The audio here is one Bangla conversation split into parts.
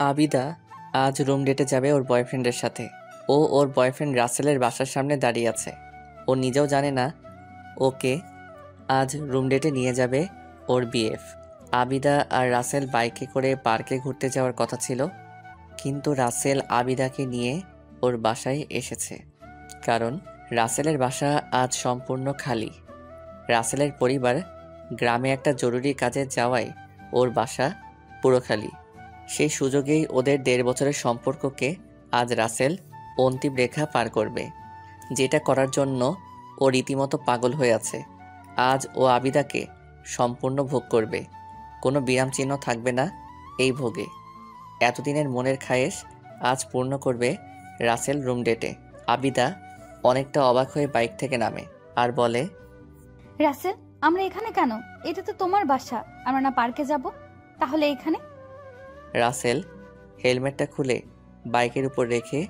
আবিদা আজ রুম ডেটে যাবে ওর বয়ফ্রেন্ডের সাথে। ও ওর বয়ফ্রেন্ড রাসেলের বাসার সামনে দাঁড়িয়ে আছে। ও নিজেও জানে না ওকে আজ রুম ডেটে নিয়ে যাবে ওর বিএফ। আবিদা আর রাসেল বাইকে করে পার্কে ঘুরতে যাওয়ার কথা ছিল, কিন্তু রাসেল আবিদাকে নিয়ে ওর বাসায় এসেছে, কারণ রাসেলের বাসা আজ সম্পূর্ণ খালি। রাসেলের পরিবার গ্রামে একটা জরুরি কাজে যাওয়ায় ওর বাসা পুরো খালি। সেই সুযোগেই ওদের 1.5 বছরের সম্পর্ককে আজ রাসেল অন্তিম রেখা পার করবে, যেটা করার জন্য ও রীতিমতো পাগল হয়ে আছে। আজ ও আবিদাকে সম্পূর্ণ ভোগ করবে, কোনো বিরাম চিহ্ন থাকবে না এই ভোগে। এতদিনের মনের খায়েশ আজ পূর্ণ করবে রাসেল রুম ডেটে। আবিদা অনেকটা অবাক হয়ে বাইক থেকে নামে আর বলে, রাসেল, আমরা এখানে কেন? এটা তো তোমার বাসা। আমরা না পার্কে যাব? তাহলে এখানে? রাসেল হেলমেটটা খুলে বাইকের উপর রেখে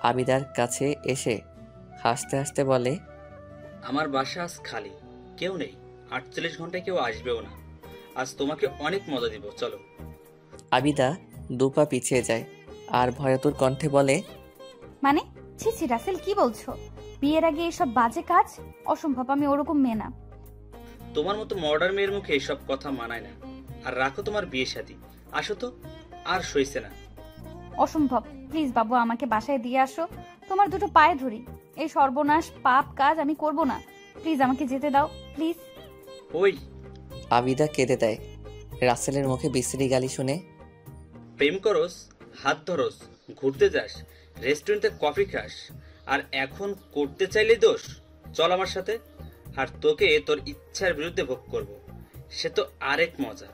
আবিদার কাছে এসে হাসতে হাসতে বলে, আমার বাসা আজ খালি, কেউ নেই। 48 ঘন্টায় কেউ আসবেও না। আজ তোমাকে অনেক মজা দিব, চলো। আবিদা 2 পা পিছিয়ে যায় আর ভয়াতুর কণ্ঠে বলে, মানে? ছি ছি রাসেল, কি বলছো? বিয়ের আগে এসব বাজে কাজ? অসম্ভব, আমি ওরকম মেয়ে না। তোমার মতো মডার্ন মেয়ের মুখে এসব কথা মানায় না। আর রাখো তোমার বিয়ে শাদী, আসো তো। আর সইছে না। অসম্ভব, প্লিজ বাবু, আমাকে বাসায় দিয়ে আসো। তোমার দুটো পায়ে ধরি, এই সর্বনাশ পাপ কাজ আমি করব না। প্লিজ আমাকে যেতে দাও, প্লিজ। ওই আবিদা কেঁদে দেয় রাসেলের মুখে বিশ্রী গালি শুনে। প্রেম করস, হাত ধরস, ঘুরতে যাস, রেস্টুরেন্টে কফি খাস, আর এখন করতে চাইলে দোষ? চল আমার সাথে, আর তোকে তোর ইচ্ছার বিরুদ্ধে ভোগ করব। সে তো আরেক মজা।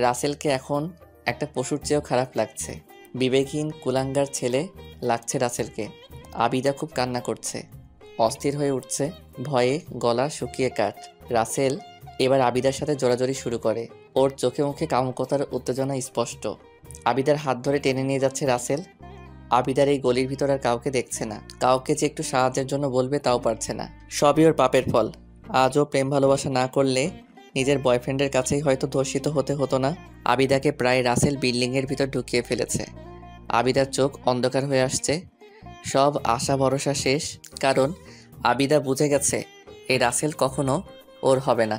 রাসেলকে এখন একটা পশুর চেয়েও খারাপ লাগছে। বিবেকহীন কুলাঙ্গার ছেলে লাগছে রাসেলকে। আবিদা খুব কান্না করছে, অস্থির হয়ে উঠছে, ভয়ে গলা শুকিয়ে কাঠ। রাসেল এবার আবিদার সাথে জোরাজোরি শুরু করে। ওর চোখে মুখে কামুকতার উত্তেজনা স্পষ্ট। আবিদার হাত ধরে টেনে নিয়ে যাচ্ছে রাসেল। আবিদার এই গলির ভিতর আর কাউকে দেখছে না, কাউকে যে একটু সাহায্যের জন্য বলবে তাও পারছে না। সবই ওর পাপের ফল। আজও প্রেম ভালোবাসা না করলে নিজের বয়ফ্রেন্ডের কাছেই হয়তো ধর্ষিত হতে হতো না। আবিদাকে প্রায় রাসেল বিল্ডিংয়ের ভিতর ঢুকিয়ে ফেলেছে। আবিদার চোখ অন্ধকার হয়ে আসছে, সব আশা ভরসা শেষ। কারণ আবিদা বুঝে গেছে এই রাসেল কখনো ওর হবে না।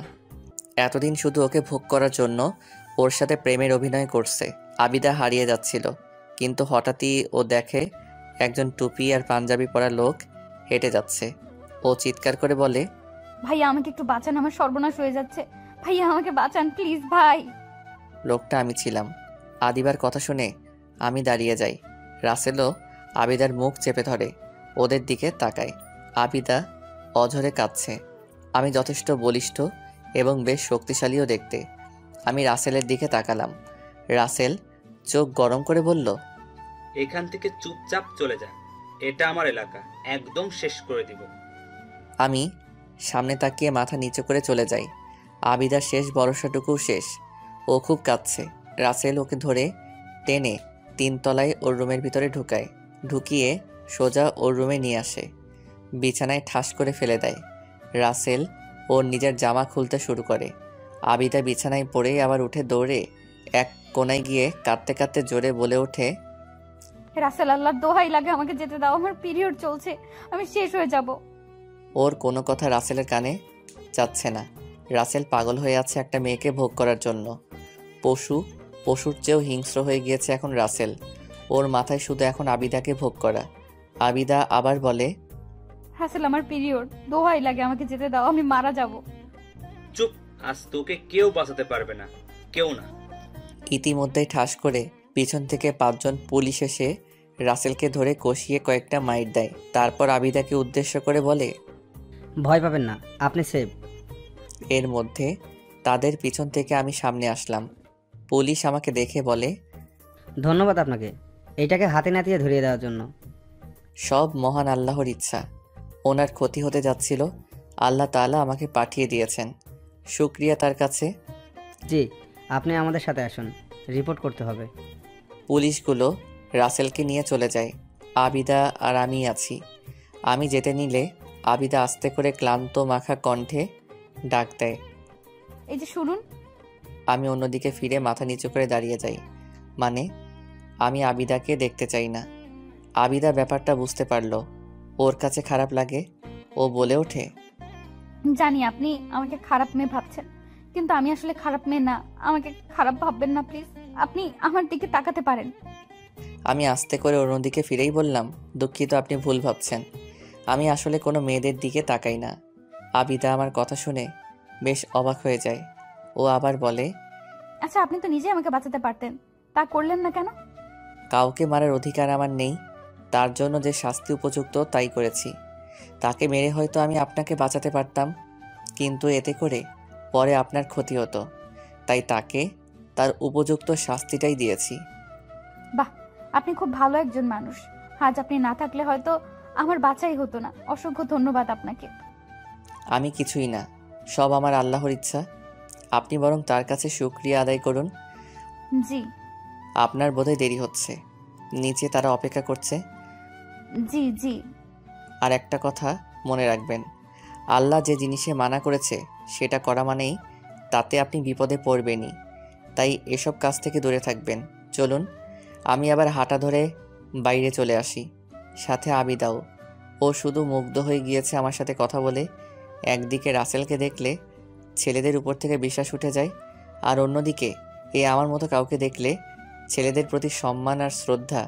এতদিন শুধু ওকে ভোগ করার জন্য ওর সাথে প্রেমের অভিনয় করছে। আবিদা হারিয়ে যাচ্ছিল, কিন্তু হঠাৎই ও দেখে একজন টুপি আর পাঞ্জাবি পরা লোক হেঁটে যাচ্ছে। ও চিৎকার করে বলে, ভাইয়া আমাকে একটু বাঁচান, আমার সর্বনাশ হয়ে যাচ্ছে। ভাইয়া আমাকে বাঁচান প্লিজ ভাই। লোকটা আমি ছিলাম। আদিবার কথা শুনে আমি দাঁড়িয়ে যাই। রাসেলও আবিদার মুখ চেপে ধরে ওদের দিকে তাকায়। আবিদা অঝরে কাঁদছে। আমি যথেষ্ট বলিষ্ঠ এবং বেশ শক্তিশালীও দেখতে। আমি রাসেলের দিকে তাকালাম। রাসেল চোখ গরম করে বলল, এখান থেকে চুপচাপ চলে যা, এটা আমার এলাকা, একদম শেষ করে দিব। আমি সামনে তাকিয়ে মাথা নিচু করে চলে যাই। আবিদার শেষ ভরসাটুকুও শেষ। ও খুব কাঁদছে। রাসেল ওকে ধরে টেনে 3 তলায় ওর রুমের ভিতরে ঢুকায়, ঢুকিয়ে সোজা ওর রুমে নিয়ে আসে, বিছানায় ঠাস করে ফেলে দেয়। রাসেল ওর নিজের জামা খুলতে শুরু করে। আবিদা বিছানায় পড়ে আবার উঠে দৌড়ে এক কোনায় গিয়ে কাঁদতে কাঁদতে জোরে বলে ওঠে, রাসেল, আল্লাহর দোহাই লাগে আমাকে যেতে দাও, আমার পিরিয়ড চলছে, আমি শেষ হয়ে যাব। ওর কোনো কথা রাসেলের কানে যাচ্ছে না। রাসেল পাগল হয়ে আছে একটা মেয়েকে ভোগ করার জন্য। পশুর চেয়েও হিংস্র হয়ে গিয়েছে এখন রাসেল। ওর মাথায় শুধু এখন আবিদাকে ভোগ করা। আবিদা আবার বলে, রাসেল, আমার পিরিয়ড, দোহাই লাগে আমাকে যেতে দাও, আমি মারা যাব। চুপ, আজ তোকে কেউ বাঁচাতে পারবে না, কেউ না। ইতিমধ্যেই ঠাস করে পিছন থেকে 5 জন পুলিশ এসে রাসেলকে ধরে কষিয়ে কয়েকটা মাইর দেয়। তারপর আবিদাকে উদ্দেশ্য করে বলে, ভয় পাবেন না, আপনি সেভ। এর মধ্যে তাদের পিছন থেকে আমি সামনে আসলাম। পুলিশ আমাকে দেখে বলে, ধন্যবাদ আপনাকে এইটাকে হাতে নাতিয়ে ধরিয়ে দেওয়ার জন্য। সব মহান আল্লাহর ইচ্ছা। ওনার ক্ষতি হতে যাচ্ছিল, আল্লাহ তাআলা আমাকে পাঠিয়ে দিয়েছেন, শুকরিয়া তার কাছে। জি, আপনি আমাদের সাথে আসুন, রিপোর্ট করতে হবে। পুলিশগুলো রাসেলকে নিয়ে চলে যায়। আবিদা আর আমি আছি। আমি যেতে নিলে আবিদা আস্তে করে ক্লান্ত মাখা কণ্ঠে ডাক দেয়। এই যে শুনুন। আমি অন্যদিকে ফিরে মাথা নিচু করে দাঁড়িয়ে যাই। মানে আমি আবিদাকে দেখতে চাই না। আবিদা ব্যাপারটা বুঝতে পারলো। ওর কাছে খারাপ লাগে। ও বলে ওঠে, জানি আপনি আমাকে খারাপ মেয়ে ভাবছেন, কিন্তু আমি আসলে খারাপ মেয়ে না। আমাকে খারাপ ভাববেন না প্লিজ। আপনি আমার দিকে তাকাতে পারেন। আমি আস্তে করে অন্যদিকে ফিরেই বললাম, দুঃখিত, আপনি ভুল ভাবছেন। আমি আসলে কোনো মেয়েদের দিকে তাকাই না। আবিদা আমার কথা শুনে বেশ অবাক হয়ে যায়। ও আবার বলে, আচ্ছা, আপনি তো নিজে আমাকে বাঁচাতে পারতেন, তা করলেন না কেন? কাউকে মারার অধিকার আমার নেই। তার জন্য যে শাস্তি উপযুক্ত তাই করেছি। তাকে মেরে হয়তো আমি আপনাকে বাঁচাতে পারতাম, কিন্তু এতে করে পরে আপনার ক্ষতি হতো। তাই তাকে তার উপযুক্ত শাস্তিটাই দিয়েছি। বাহ, আপনি খুব ভালো একজন মানুষ। আজ আপনি না থাকলে হয়তো আমার বাঁচাই হতো না। অসংখ্য ধন্যবাদ আপনাকে। আমি কিছুই না, সব আমার আল্লাহর ইচ্ছা। আপনি বরং তার কাছে শুকরিয়া আদায় করুন। জি আপনার বোধহয় দেরি হচ্ছে, নিচে তারা অপেক্ষা করছে। জি জি। আর একটা কথা মনে রাখবেন, আল্লাহ যে জিনিসে মানা করেছে সেটা করা মানেই তাতে আপনি বিপদে পড়বেনই। তাই এসব কাজ থেকে দূরে থাকবেন। চলুন, আমি আবার হাঁটা ধরে বাইরে চলে আসি, সাথে আবিদাও। ও শুধু মুগ্ধ হয়ে গিয়েছে আমার সাথে কথা বলে। একদিকে রাসেলকে দেখলে ছেলেদের উপর থেকে বিশ্বাস উঠে যায়, আর অন্যদিকে আমার মতো কাউকে দেখলে ছেলেদের প্রতি সম্মান আর শ্রদ্ধা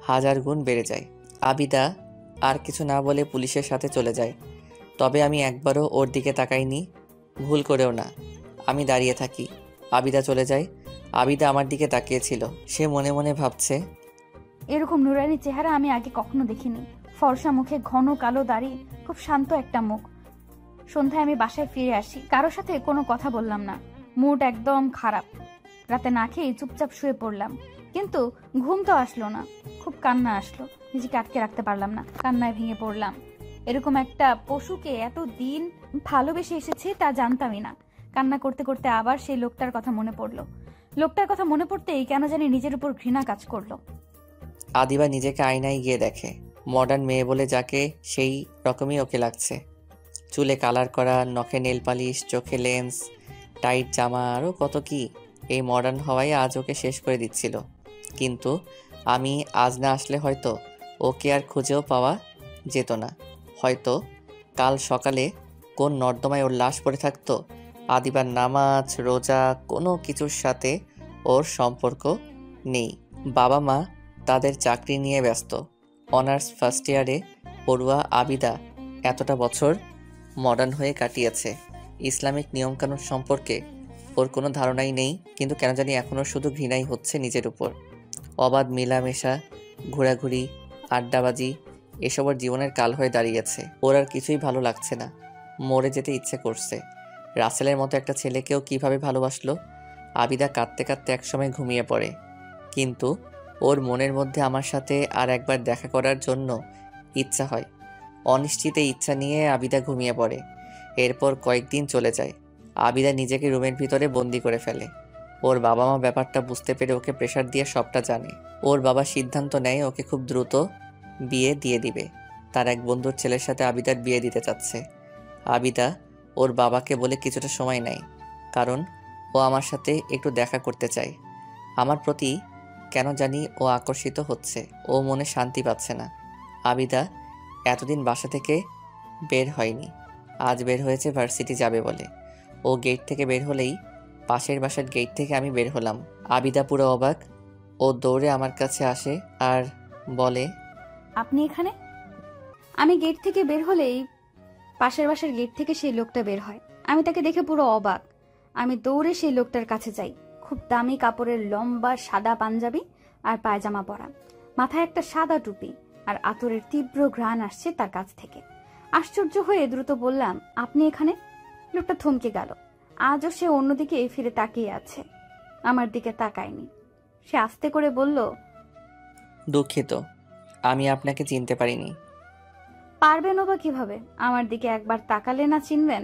1000 গুণ বেড়ে যায়। আবিদা আর কিছু না বলে পুলিশের সাথে চলে যায়। তবে আমি একবারও ওর দিকে তাকাইনি, ভুল করেও না। আমি দাঁড়িয়ে থাকি, আবিদা চলে যায়। আবিদা আমার দিকে তাকিয়েছিল। সে মনে মনে ভাবছে, এরকম নুরানি চেহারা আমি আগে কখনো দেখিনি। ফর্সা মুখে, ঘন কালো দাড়ি, খুব শান্ত একটা মুখ। সন্ধ্যায় আমি বাসায় ফিরে আসি, কারোর সাথে কোনো কথা বললাম না। মুড একদম খারাপ। রাতে না খেয়ে চুপচাপ শুয়ে পড়লাম, কিন্তু ঘুম তো আসলো না। খুব কান্না আসলো, নিজেকে আটকে রাখতে পারলাম না, কান্নায় ভেঙে পড়লাম। এরকম একটা পশুকে এতদিন ভালোবেসে এসেছি তা জানতামই না। কান্না করতে করতে আবার সেই লোকটার কথা মনে পড়লো। লোকটার কথা মনে পড়তেই কেন জানি নিজের উপর ঘৃণা কাজ করলো। আদিবা নিজেকে আয়নায় গিয়ে দেখে মডার্ন মেয়ে বলে যাকে, সেই রকমই ওকে লাগছে। চুলে কালার করা, নখে নেল পালিশ, চোখে লেন্স, টাইট জামা, আরও কত কি। এই মডার্ন হওয়াই আজ ওকে শেষ করে দিচ্ছিল। কিন্তু আমি আজ না আসলে হয়তো ওকে আর খুঁজেও পাওয়া যেত না। হয়তো কাল সকালে কোন নর্দমায় ওর লাশ পড়ে থাকতো। আদিবার নামাজ রোজা কোনো কিছুর সাথে ওর সম্পর্ক নেই। বাবা মা তাদের চাকরি নিয়ে ব্যস্ত। অনার্স ফার্স্ট ইয়ারে পড়ুয়া আবিদা এতটা বছর মডার্ন হয়ে কাটিয়েছে। ইসলামিক নিয়মকানুন সম্পর্কে ওর কোনো ধারণাই নেই, কিন্তু কেন জানি এখনও শুধু ঘৃণাই হচ্ছে নিজের উপর। অবাধ মেলামেশা, ঘোরাঘুরি, আড্ডাবাজি, এসব ওর জীবনের কাল হয়ে দাঁড়িয়েছে। ওর আর কিছুই ভালো লাগছে না, মরে যেতে ইচ্ছে করছে। রাসেলের মতো একটা ছেলেকেও কিভাবে ভালোবাসলো। আবিদা কাঁদতে কাঁদতে একসময় ঘুমিয়ে পড়ে, কিন্তু ওর মনের মধ্যে আমার সাথে আর একবার দেখা করার জন্য ইচ্ছা হয়। অনিশ্চিতে ইচ্ছা নিয়ে আবিদা ঘুমিয়ে পড়ে। এরপর কয়েকদিন চলে যায়। আবিদা নিজেকে রুমের ভিতরে বন্দি করে ফেলে। ওর বাবা মা ব্যাপারটা বুঝতে পেরে ওকে প্রেশার দিয়ে সবটা জানে। ওর বাবা সিদ্ধান্ত নেয় ওকে খুব দ্রুত বিয়ে দিয়ে দিবে। তার এক বন্ধুর ছেলের সাথে আবিদার বিয়ে দিতে চাচ্ছে। আবিদা ওর বাবাকে বলে কিছুটা সময় নেয়, কারণ ও আমার সাথে একটু দেখা করতে চায়। আমার প্রতি কেন জানি ও আকর্ষিত হচ্ছে। ও মনে শান্তি পাচ্ছে না। আবিদা এতদিন বাসা থেকে বের হয়নি, আজ বের হয়েছে ভার্সিটি যাবে বলে। ও গেট থেকে বের হলেই পাশের বাসার গেট থেকে আমি বের হলাম। আবিদা পুরো অবাক। ও দৌড়ে আমার কাছে আসে আর বলে, আপনি এখানে? আমি গেট থেকে বের হলেই পাশের বাসার গেট থেকে সেই লোকটা বের হয়। আমি তাকে দেখে পুরো অবাক। আমি দৌড়ে সেই লোকটার কাছে যাই। খুব দামি কাপড়ের লম্বা সাদা পাঞ্জাবি আর পায়জামা পরা, মাথায় একটা সাদা টুপি, আর আতরের তীব্র ঘ্রাণ আসছে তার কাছ থেকে। আশ্চর্য হয়ে দ্রুত বললাম, আপনি এখানে? লোকটা থমকে গেল। আজও সে অন্যদিকে ফিরে তাকিয়ে আছে, আমার দিকে তাকায়নি। সে আস্তে করে বলল, দুঃখিত, আমি আপনাকে চিনতে পারিনি। পারবেনও বা কিভাবে? আমার দিকে একবার তাকালে না চিনবেন?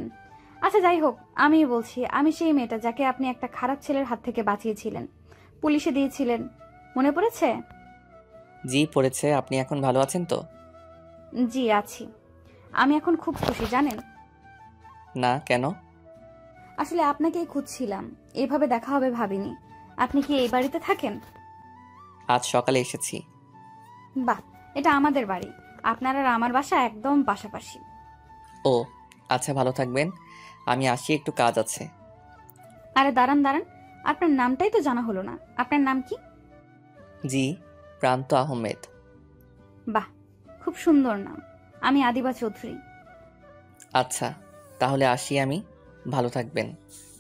আচ্ছা যাই হোক, আমি বলছি, আমি সেই মেয়েটা যাকে আপনি একটা খারাপ ছেলের হাত থেকে বাঁচিয়েছিলেন, পুলিশে দিয়েছিলেন, মনে পড়েছে? জি পড়েছে। আপনি এখন ভালো আছেন তো? জি আছি। আমি এখন খুব খুশি, জানেন? না, কেন? আসলে আপনাকেই খুঁজছিলাম, এভাবে দেখা হবে ভাবিনি। আপনি কি এই বাড়িতে থাকেন? আজ সকালে এসেছি। বাহ, এটা আমাদের বাড়ি। আপনার আর আমার বাসা একদম পাশাপাশি। ও আচ্ছা, ভালো থাকবেন। আমি আসি, একটু কাজ আছে। আরে দাঁড়ান দাঁড়ান, আপনার নামটাই তো জানা হলো না। আপনার নাম কি? জি, প্রান্ত আহমেদ। বাহ, খুব সুন্দর নাম। আমি আদিবা চৌধুরী। আচ্ছা, তাহলে আসি আমি। ভালো থাকবেন।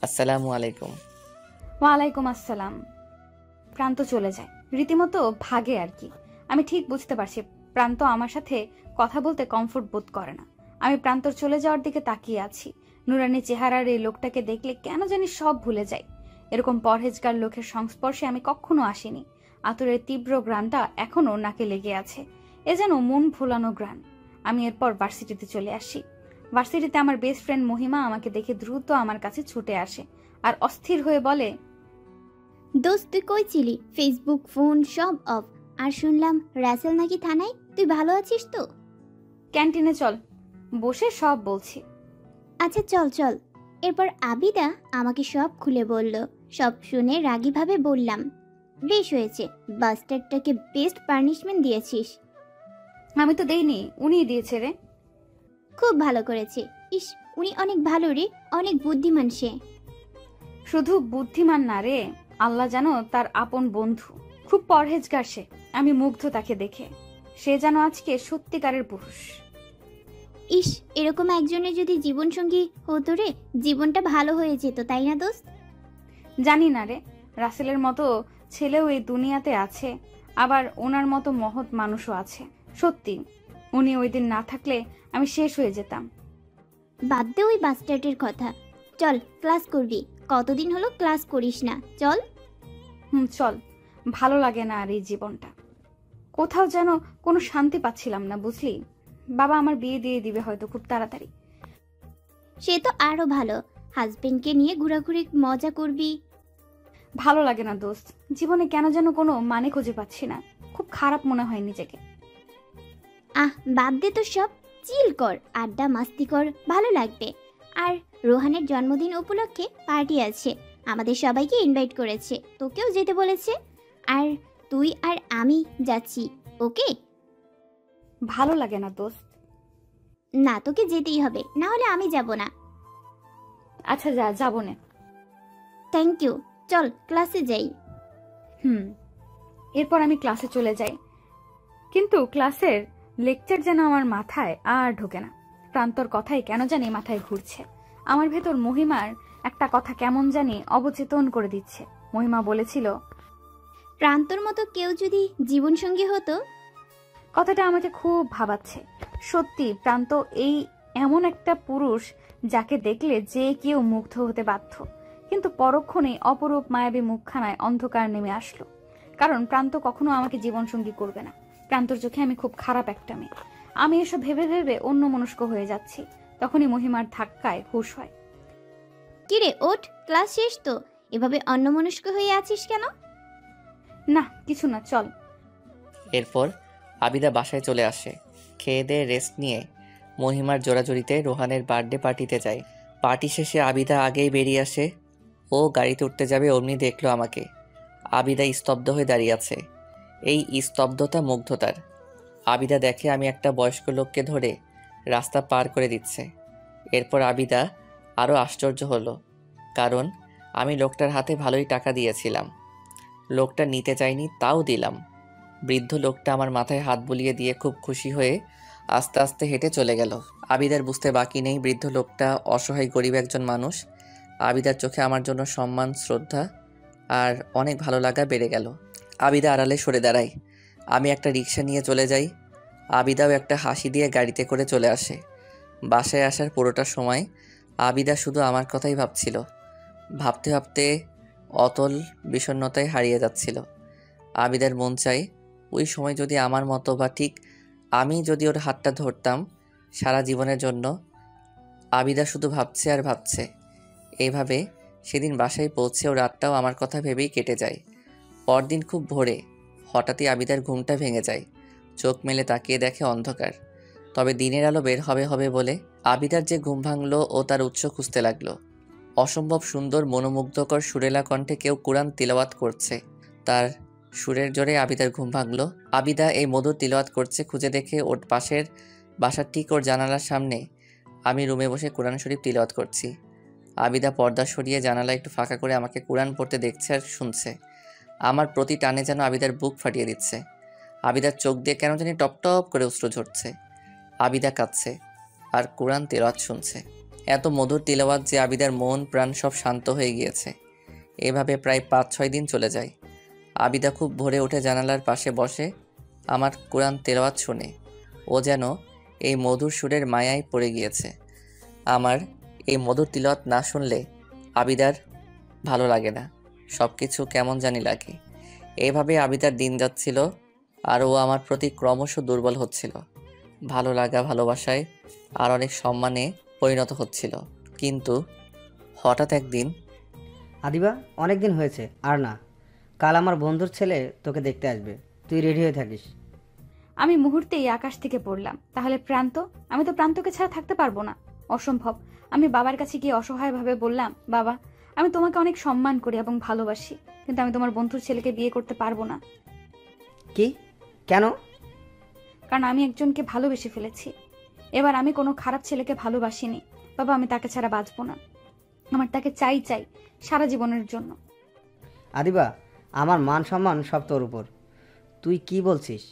আসসালামু আলাইকুম। ওয়ালাইকুম আসসালাম। প্রান্ত চলে যায়, রীতিমতো ভাগে আর কি। আমি ঠিক বুঝতে পারছি প্রান্ত আমার সাথে কথা বলতে কমফোর্ট বোধ করে না। আমি প্রান্তর চলে যাওয়ার দিকে তাকিয়ে আছি। নুরানি চেহারার এই লোকটাকে দেখলে কেন জানি সব ভুলে যাই। এরকম পরহেজগার লোকের সংস্পর্শে আমি কখনো আসিনি। আতরের তীব্র গ্রানটা এখনো নাকে লেগে আছে। এ যেন মন ভোলানো গ্রান। আমি এরপর ভার্সিটিতে চলে আসি। ভার্সিটিতে আমার বেস্ট ফ্রেন্ড মহিমা আমাকে দেখে দ্রুত আমার কাছে ছুটে আসে আর অস্থির হয়ে বলে, দোস্ত তুই কই ছিলি? ফেসবুক ফোন সব অফ। আর শুনলাম রাসেল নাকি থানায়। তুই ভালো আছিস তো? ক্যান্টিনে চল, বসে সব বলছি। আচ্ছা চল চল। এরপর আবিদা আমাকে সব খুলে বলল। সব শুনে রাগীভাবে বললাম, বেশ হয়েছে, বাস্টারটাকে বেস্ট পানিশমেন্ট দিয়েছিস। আমি তো দেইনি, উনিই দিয়েছে রে। খুব ভালো করেছে। ইস, উনি অনেক ভালো রে, অনেক বুদ্ধিমান সে। শুধু বুদ্ধিমান না রে, আল্লাহ যেন তার আপন বন্ধু। খুব পরহেজগার সে। আমি মুগ্ধ তাকে দেখে। সে যেন আজকে সত্যিকারের পুরুষ। ইস, এরকম একজনের যদি জীবনসঙ্গী হতো রে, জীবনটা ভালো হয়ে যেত, তাই না দোস্ত? জানি না রে, রাসেলের মতো ছেলেও এই দুনিয়াতে আছে, আবার ওনার মতো মহৎ মানুষও আছে। সত্যি, উনি ওই দিন না থাকলে আমি শেষ হয়ে যেতাম। বাদ দে ওই বাস্টার্ডের কথা। চল ক্লাস করবি। কতদিন হলো ক্লাস করিস না, চল। চল। ভালো লাগে না আর এই জীবনটা। কোথাও যেন কোনো শান্তি পাচ্ছিলাম না, বুঝলি? বাবা আমার বিয়ে দিয়ে দিবে হয়তো খুব তাড়াতাড়ি। সে তো আরো ভালো, হাজবেন্ডকে নিয়ে ঘোরাঘুরি মজা করবি। ভালো লাগে না দোস্ত, জীবনে কেন যেন কোনো মানে খুঁজে পাচ্ছি না। খুব খারাপ মনে হয় নিজেকে। আহ বাদ দে তো সব, চিল কর, আড্ডা মাস্তি কর, ভালো লাগবে। আর রোহানের জন্মদিন উপলক্ষে পার্টি আছে, আমাদের সবাইকে ইনভাইট করেছে, তোকেও যেতে বলেছে। আর তুই আর আমি যাচ্ছি, ওকে? ভালো লাগে না দোস্ত। না, তোকে যেতেই হবে, না হলে আমি যাব না। আচ্ছা যাবো না। থ্যাংক ইউ, চল ক্লাসে যাই। এরপর আমি ক্লাসে চলে যাই, কিন্তু ক্লাসের লেকচার যেন আমার মাথায় আর ঢোকে না। প্রান্তর কথাই কেন জানি মাথায় ঘুরছে। আমার ভেতর মহিমার একটা কথা কেমন জানি অবচেতন করে দিচ্ছে। মহিমা বলেছিল, প্রান্তর মতো কেউ যদি জীবনসঙ্গী হতো। কথাটা আমাকে খুব ভাবাচ্ছে। সত্যি প্রান্ত এই এমন একটা পুরুষ যাকে দেখলে যে কেউ মুগ্ধ হতে বাধ্য। কিন্তু পরক্ষণেই অপরূপ মায়াবী মুখখানায় অন্ধকার নেমে আসলো। কারণ প্রান্ত কখনো আমাকে জীবনসঙ্গী করবে না। প্রান্তর চোখে আমি খুব খারাপ একটা মেয়ে। আমি এসব ভেবে ভেবে অন্যমনস্ক হয়ে যাচ্ছি। তখনই মহিমার ধাক্কায় হুঁশ হয়। কিরে ওঠ, ক্লাস শেষ তো, এভাবে অন্যমনস্ক হয়ে আছিস কেন? না কিছু না, চল। এরপর আবিদা বাসায় চলে আসে। খেয়ে দিয়ে রেস্ট নিয়ে মহিমার জোড়াজুড়িতে রোহানের বার্থডে পার্টিতে যায়। পার্টি শেষে আবিদা আগেই বেরিয়ে আসে। ও গাড়িতে উঠতে যাবে, অমনি দেখলো আমাকে। আবিদা স্তব্ধ হয়ে দাঁড়িয়ে আছে। এই স্তব্ধতা মুগ্ধতার। আবিদা দেখে আমি একটা বয়স্ক লোককে ধরে রাস্তা পার করে দিচ্ছে। এরপর আবিদা আরও আশ্চর্য হলো, কারণ আমি লোকটার হাতে ভালোই টাকা দিয়েছিলাম। লোকটা নিতে চাইনি, তাও দিলাম। বৃদ্ধ লোকটা আমার মাথায় হাত বুলিয়ে দিয়ে খুব খুশি হয়ে আস্তে আস্তে হেঁটে চলে গেল। আবিদার বুঝতে বাকি নেই বৃদ্ধ লোকটা অসহায় গরিব একজন মানুষ। আবিদার চোখে আমার জন্য সম্মান, শ্রদ্ধা আর অনেক ভালো লাগা বেড়ে গেল। আবিদা আড়ালে সরে দাঁড়ায়। আমি একটা রিক্সা নিয়ে চলে যাই। আবিদাও একটা হাসি দিয়ে গাড়িতে করে চলে আসে। বাসায় আসার পুরোটা সময় আবিদা শুধু আমার কথাই ভাবছিল। ভাবতে ভাবতে অতল বিষণ্ণতায় হারিয়ে যাচ্ছিল। আবিদার মন চাই ওই সময় যদি আমার মতো বা ঠিক আমি যদি ওর হাতটা ধরতাম সারা জীবনের জন্য। আবিদা শুধু ভাবছে আর ভাবছে। এইভাবে সেদিন বাসায় পৌঁছে ও রাতটাও আমার কথা ভেবেই কেটে যায়। পরদিন খুব ভোরে হঠাৎই আবিদার ঘুমটা ভেঙে যায়। চোখ মেলে তাকিয়ে দেখে অন্ধকার। তবে দিনের আলো বের হবে হবে বলে আবিদার যে ঘুম ভাঙলো ও তার উৎস খুঁজতে লাগলো। অসম্ভব সুন্দর মনোমুগ্ধকর সুরেলা কণ্ঠে কেউ কুরআন তিলাওয়াত করছে। তার সুরের জোরে আবিদার ঘুম ভাঙলো। আবিদা এই মধুর তিলাওয়াত করছে খুঁজে দেখে ওর পাশের বাসার ঠিক ওর জানালার সামনে আমি রুমে বসে কোরআন শরীফ তিলাওয়াত করছি। আবিদা পর্দা সরিয়ে জানালা একটু ফাঁকা করে আমাকে কোরআন পড়তে দেখছে আর শুনছে। আমার প্রতি টানে যেন আবিদার বুক ফাটিয়ে দিচ্ছে। আবিদার চোখ দিয়ে কেন জানি টপ টপ করে অশ্রু ঝরছে। আবিদা কাঁদছে আর কোরআন তিলাওয়াত শুনছে। এত মধুর তিলাওয়াত যে আবিদার মন প্রাণ সব শান্ত হয়ে গিয়েছে। এভাবে প্রায় 5-6 দিন চলে যায়। আবিদা খুব ভোরে উঠে জানালার পাশে বসে আমার কোরআন তেলাওয়াত শোনে। ও যেন এই মধুর সুরের মায়ায় পড়ে গিয়েছে। আমার এই মধুর তিলাওয়াত না শুনলে আবিদার ভালো লাগে না, সব কিছু কেমন জানি লাগে। এইভাবে আবিদার দিন যাচ্ছিল আর ও আমার প্রতি ক্রমশ দুর্বল হচ্ছিল। ভালো লাগা ভালোবাসায় আর অনেক সম্মানে পরিণত হচ্ছিল। কিন্তু হঠাৎ একদিন, আদিবা, অনেক দিন হয়েছে আর না, কাল আমার বন্ধুর ছেলে তোকে দেখতে আসবে, তুই রেডি হয়ে থাকিস। আমি মুহূর্তেই আকাশ থেকে পড়লাম। তাহলে প্রান্ত? আমি তো প্রান্তকে ছাড়া থাকতে পারবো না, অসম্ভব। আমি বাবার কাছে গিয়ে অসহায়ভাবে বললাম, বাবা, আমি তোমাকে অনেক সম্মান করি এবং ভালোবাসি, কিন্তু আমি তোমার বন্ধুর ছেলেকে বিয়ে করতে পারবো না। কি? কেন? কারণ আমি একজনকে ভালোবেসে ফেলেছি। এবার আমি কোনো খারাপ ছেলেকে ভালোবাসিনি বাবা, আমি তাকে ছাড়া বাঁচবো না। আমার তাকে চাই চাই সারা জীবনের জন্য। আদিবা, আমার মান সম্মান সব তোর উপর। তুই কি বলছিস?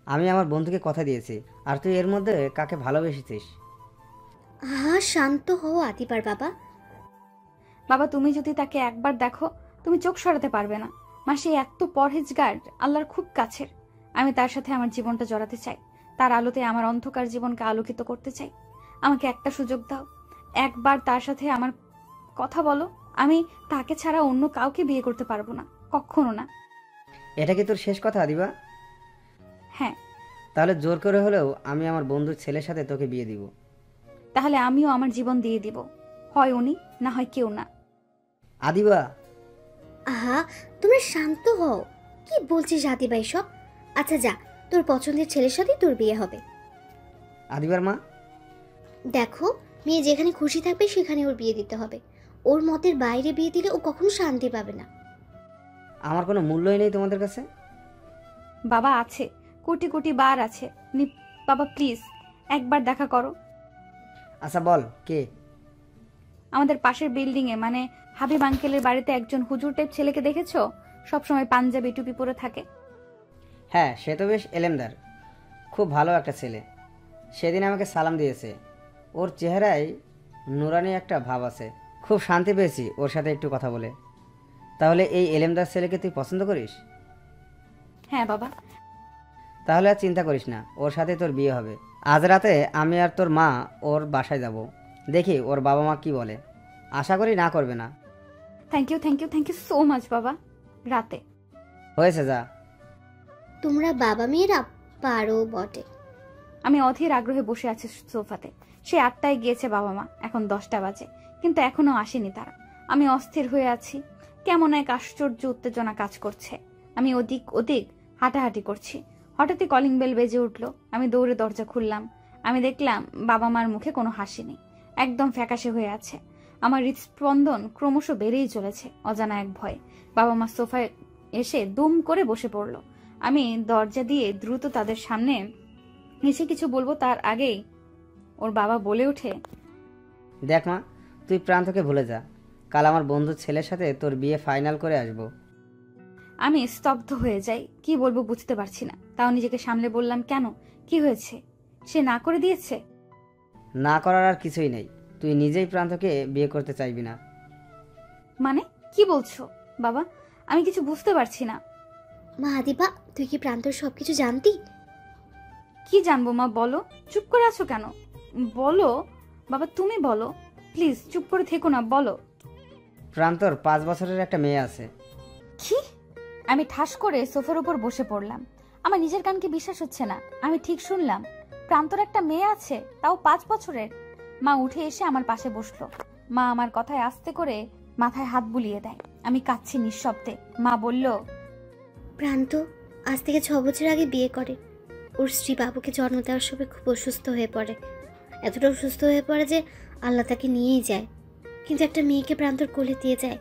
আমি আমার বন্ধুকে কথা দিয়েছি, আর তুই এর মধ্যে কাকে ভালোবেসেছিস? হ্যাঁ, শান্ত হও আদিবার বাবা। বাবা, তুমি যদি তাকে একবার দেখো তুমি চোখ সরাতে পারবে না। মাসে এত পরহেজগার, আল্লাহর খুব কাছের। আমি তার সাথে আমার জীবনটা জড়াতে চাই, তার আলোতে আমার অন্ধকার জীবনকে আলোকিত করতে চাই। আমাকে একটা সুযোগ দাও, একবার তার সাথে আমার কথা বলো। আমি তাকে ছাড়া অন্য কাউকে বিয়ে করতে পারবো না, কখনো না। এটা কি তোর শেষ কথা আদিবা? হ্যাঁ। তাহলে জোর করে হলেও আমি আমার বন্ধুর ছেলের সাথে তোকে বিয়ে দিব। তাহলে আমিও আমার জীবন দিয়ে দিব, হয় উনি না হয় কেউ না। আদিবা, আহা, তোমরা শান্ত হও। কি বলছিস আদিবাই সব? আচ্ছা যা, তোর পছন্দের ছেলের সাথে তোর বিয়ে হবে। আদিবার মা, দেখো, মেয়ে যেখানে খুশি থাকবে সেখানে ওর বিয়ে দিতে হবে। ওর মতের বাইরে বিয়ে দিলে ও কখনো শান্তি পাবে না। আমার কোনো মূল্যই নেই তোমাদের কাছে? বাবা আছে, কোটি কোটি বার আছে। বাবা প্লিজ একবার দেখা করো। আচ্ছা বল, কে? আমাদের পাশের বিল্ডিং এ, মানে হাবিব আঙ্কেলের বাড়িতে একজন হুজুর টাইপ ছেলেকে দেখেছো? সবসময় পাঞ্জাবি টুপি পরে থাকে। হ্যাঁ, সে তো বেশ এলেমদার, খুব ভালো একটা ছেলে। সেদিন আমাকে সালাম দিয়েছে। ওর চেহারায় নুরানি একটা ভাব আছে। খুব শান্তি পেয়েছি ওর সাথে একটু কথা বলে। তাহলে এই এলেমদার ছেলেকে তুই পছন্দ করিস? হ্যাঁ বাবা। তাহলে আর চিন্তা করিস না, ওর সাথে তোর বিয়ে হবে। আজ রাতে আমি আর তোর মা ওর বাসায় যাব, দেখি ওর বাবা মা কি বলে। আশা করি না করবে না। Thank you thank you thank you so much বাবা। রাতে হয়েছে, যা। তোমরা বাবা মেয়েরা পারো বটে। আমি অধীর আগ্রহে বসে আছি সোফাতে। সে 8টায় গিয়েছে বাবা মা, এখন 10টা বাজে, কিন্তু এখনো আসেনি তারা। আমি অস্থির হয়ে আছি, কেমন এক আশ্চর্য উত্তেজনা কাজ করছে। আমি ওদিক ওদিক হাঁটাহাঁটি করছি। হঠাৎই কলিং বেল বেজে উঠলো। আমি দৌড়ে দরজা খুললাম। আমি দেখলাম বাবা মার মুখে কোনো হাসি নেই, একদম ফ্যাকাশে হয়ে আছে। আমার হৃদস্পন্দন ক্রমশ বেড়েই চলেছে অজানা এক ভয়। বাবা মা সোফায় এসে দুম করে বসে পড়লো। আমি দরজা দিয়ে দ্রুত তাদের সামনে এসে কিছু বলবো তার আগেই ওর বাবা বলে ওঠে, দেখ মা, তুই প্রান্তকে ভুলে যা। কাল আমার বন্ধুর ছেলের সাথে তোর বিয়ে ফাইনাল করে আসবো। আমি স্তব্ধ হয়ে যাই, কি বলবো বুঝতে পারছি না। তাও নিজেকে সামলে বললাম, কেন, কি হয়েছে? সে না করে দিয়েছে? না করার আর কিছুই নেই, তুই নিজেই প্রান্তকে বিয়ে করতে চাইবি না। মানে কি বলছো বাবা? আমি কিছু বুঝতে পারছি না। মা আদিবা, তুই কি প্রান্তর সবকিছু জানতি? কি জানবো মা, বলো। চুপ করে আছো কেন? বলো বাবা, তুমি বলো প্লিজ, চুপ করে থেকো না, বলো। প্রান্তর 5 বছরের একটা মেয়ে আছে। কি? আমি ঠাস করে সোফার উপর বসে পড়লাম। আমার নিজের কানকে বিশ্বাস হচ্ছে না। আমি ঠিক শুনলাম? প্রান্তর একটা মেয়ে আছে, তাও 5 বছরের? মা উঠে এসে আমার পাশে বসলো। মা আমার কথায় আস্তে করে মাথায় হাত বুলিয়ে দেয়। আমি কাঁদছি নিঃশব্দে। মা বলল, প্রান্ত আজ থেকে 6 বছর আগে বিয়ে করে। ওর স্ত্রী বাবুকে জন্ম দেওয়ার সময় খুব অসুস্থ হয়ে পড়ে। এতটা অসুস্থ হয়ে পড়ে যে আল্লাহ তাকে নিয়েই যায়, কিন্তু একটা মেয়েকে প্রান্তর কোলে দিয়ে যায়।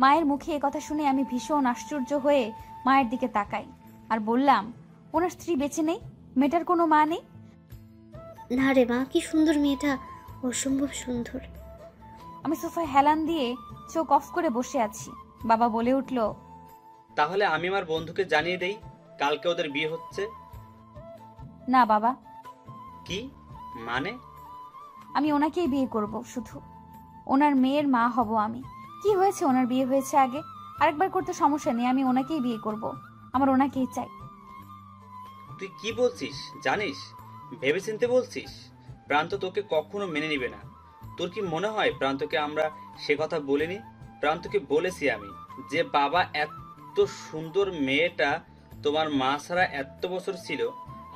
মায়ের মুখে এ কথা শুনে আমি ভীষণ আশ্চর্য হয়ে মায়ের দিকে তাকাই আর বললাম, ওনার স্ত্রী বেঁচে নেই? মেয়েটার কোনো মা নেই? না রে মা, কি সুন্দর মেয়েটা, অসম্ভব সুন্দর। আমি সোফায় হেলান দিয়ে চোখ অফ করে বসে আছি। বাবা বলে উঠল, তাহলে আমি আমার বন্ধুকে জানিয়ে দেই কালকে ওদের বিয়ে হচ্ছে। না বাবা, কি মানে? আমি ওনাকেই বিয়ে করব, শুধু ওনার মেয়ের মা হব আমি। কি হয়েছে, ওনার বিয়ে হয়েছে আগে, আরেকবার করতে সমস্যা নেই। আমি ওনাকেই বিয়ে করব, আমার ওনাকেই চাই। তুই কি বলছিস জানিস? ভেবেচিন্তে বলছিস? প্রান্ত তোকে কখনো মেনে নিবে না। তোর কি মনে হয় প্রান্তকে আমরা সে কথা বলিনি? প্রান্তকে বলেছি আমি যে বাবা, এত সুন্দর মেয়েটা তোমার মা ছাড়া এত বছর ছিল,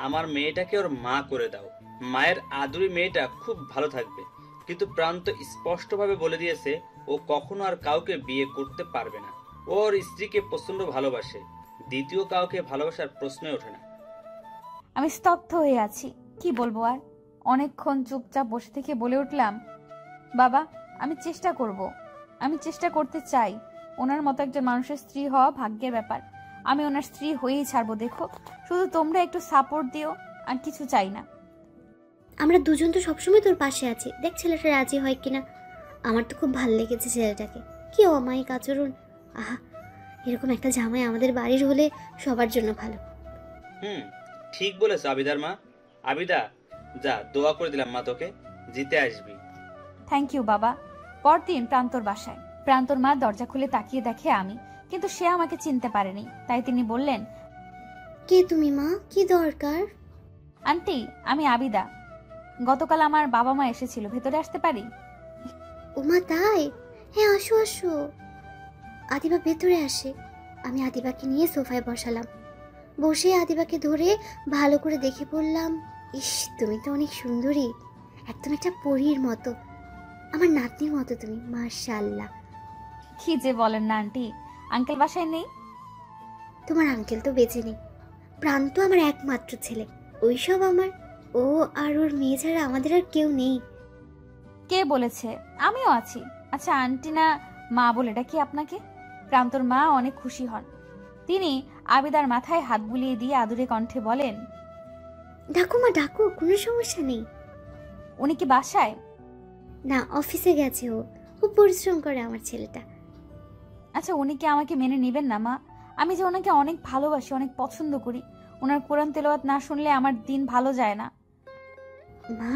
আমার মেয়েটাকে ওর মা করে দাও। মায়ের আদুরি মেয়েটা খুব ভালো থাকবে। কিন্তু প্রান্ত স্পষ্টভাবে বলে দিয়েছে ও কখনো আর কাউকে বিয়ে করতে পারবে না। ওর স্ত্রীকে প্রচন্ড ভালোবাসে, দ্বিতীয় কাউকে ভালোবাসার প্রশ্নই ওঠে না। আমি স্তব্ধ হয়ে আছি, কি বলবো আর। অনেকক্ষণ চুপচাপ বসে থেকে বলে উঠলাম, বাবা, আমি চেষ্টা করব, আমি চেষ্টা করতে চাই। ওনার মতো একজন মানুষের স্ত্রী হওয়া ভাগ্যের ব্যাপার। আমি ওনার স্ত্রী হয়েই ছাড়বো, দেখো। শুধু তোমরা একটু সাপোর্ট দিও, আর কিছু চাই না। আমরা দুজন তো সবসময় তোর পাশে আছি, দেখ ছেলেটা রাজি হয় কিনা। আমার তো খুব ভালো লেগেছে ছেলেটাকে, কি অমায়িক আচরণ। আহা, এরকম একটা জামাই আমাদের বাড়ির হলে সবার জন্য ভালো। ঠিক বলেছ আবিদার মা। আবিদা, যা, দোয়া করে দিলাম মা তোকে, জিতে আসবি। থ্যাংক ইউ বাবা। পরদিন প্রান্তর বাসায়। প্রান্তর মা দরজা খুলে তাকিয়ে দেখে আমি, কিন্তু সে আমাকে চিনতে পারেনি। তাই তিনি বললেন, কে তুমি মা, কি দরকার? আন্টি, আমি আবিদা। গতকাল আমার বাবা মা এসেছিল, ভেতরে আসতে পারি? ওমা তাই? হ্যাঁ, আসো আসো। আদিবা ভেতরে আসে। আমি আদিবাকে নিয়ে সোফায় বসালাম। বসে আদিবাকে ধরে ভালো করে দেখে বললাম, ইস, তুমি তো অনেক সুন্দরী, একদম একটা পরীর মতো, আমার নাতনির মতো তুমি, মাশাআল্লাহ। কি যে বলেন না আন্টি, আঙ্কেল বাসায় নেই? তোমার আঙ্কেল তো বেঁচে নেই। প্রান্ত আমার একমাত্র ছেলে, ওইসব আমার, ও আর ওর মেয়ে ছাড়া আমাদের আর কেউ নেই। কে বলেছে? আমিও আছি। আচ্ছা আন্টি না মা বলে ডাকি আপনাকে? প্রান্তর মা অনেক খুশি হন। তিনি আবিদার মাথায় হাত বুলিয়ে দিয়ে আদুরে কণ্ঠে বলেন, ডাকো মা ডাকো, কোনো সমস্যা নেই। উনি কি বাসায়? না, অফিসে গেছে ও, খুব পরিশ্রম করে আমার ছেলেটা। আচ্ছা, উনি কি আমাকে মেনে নেবেন না মা? আমি যে ওনাকে অনেক ভালোবাসি, অনেক পছন্দ করি। ওনার কোরআন তেলাওয়াত না শুনলে আমার দিন ভালো যায় না। মা,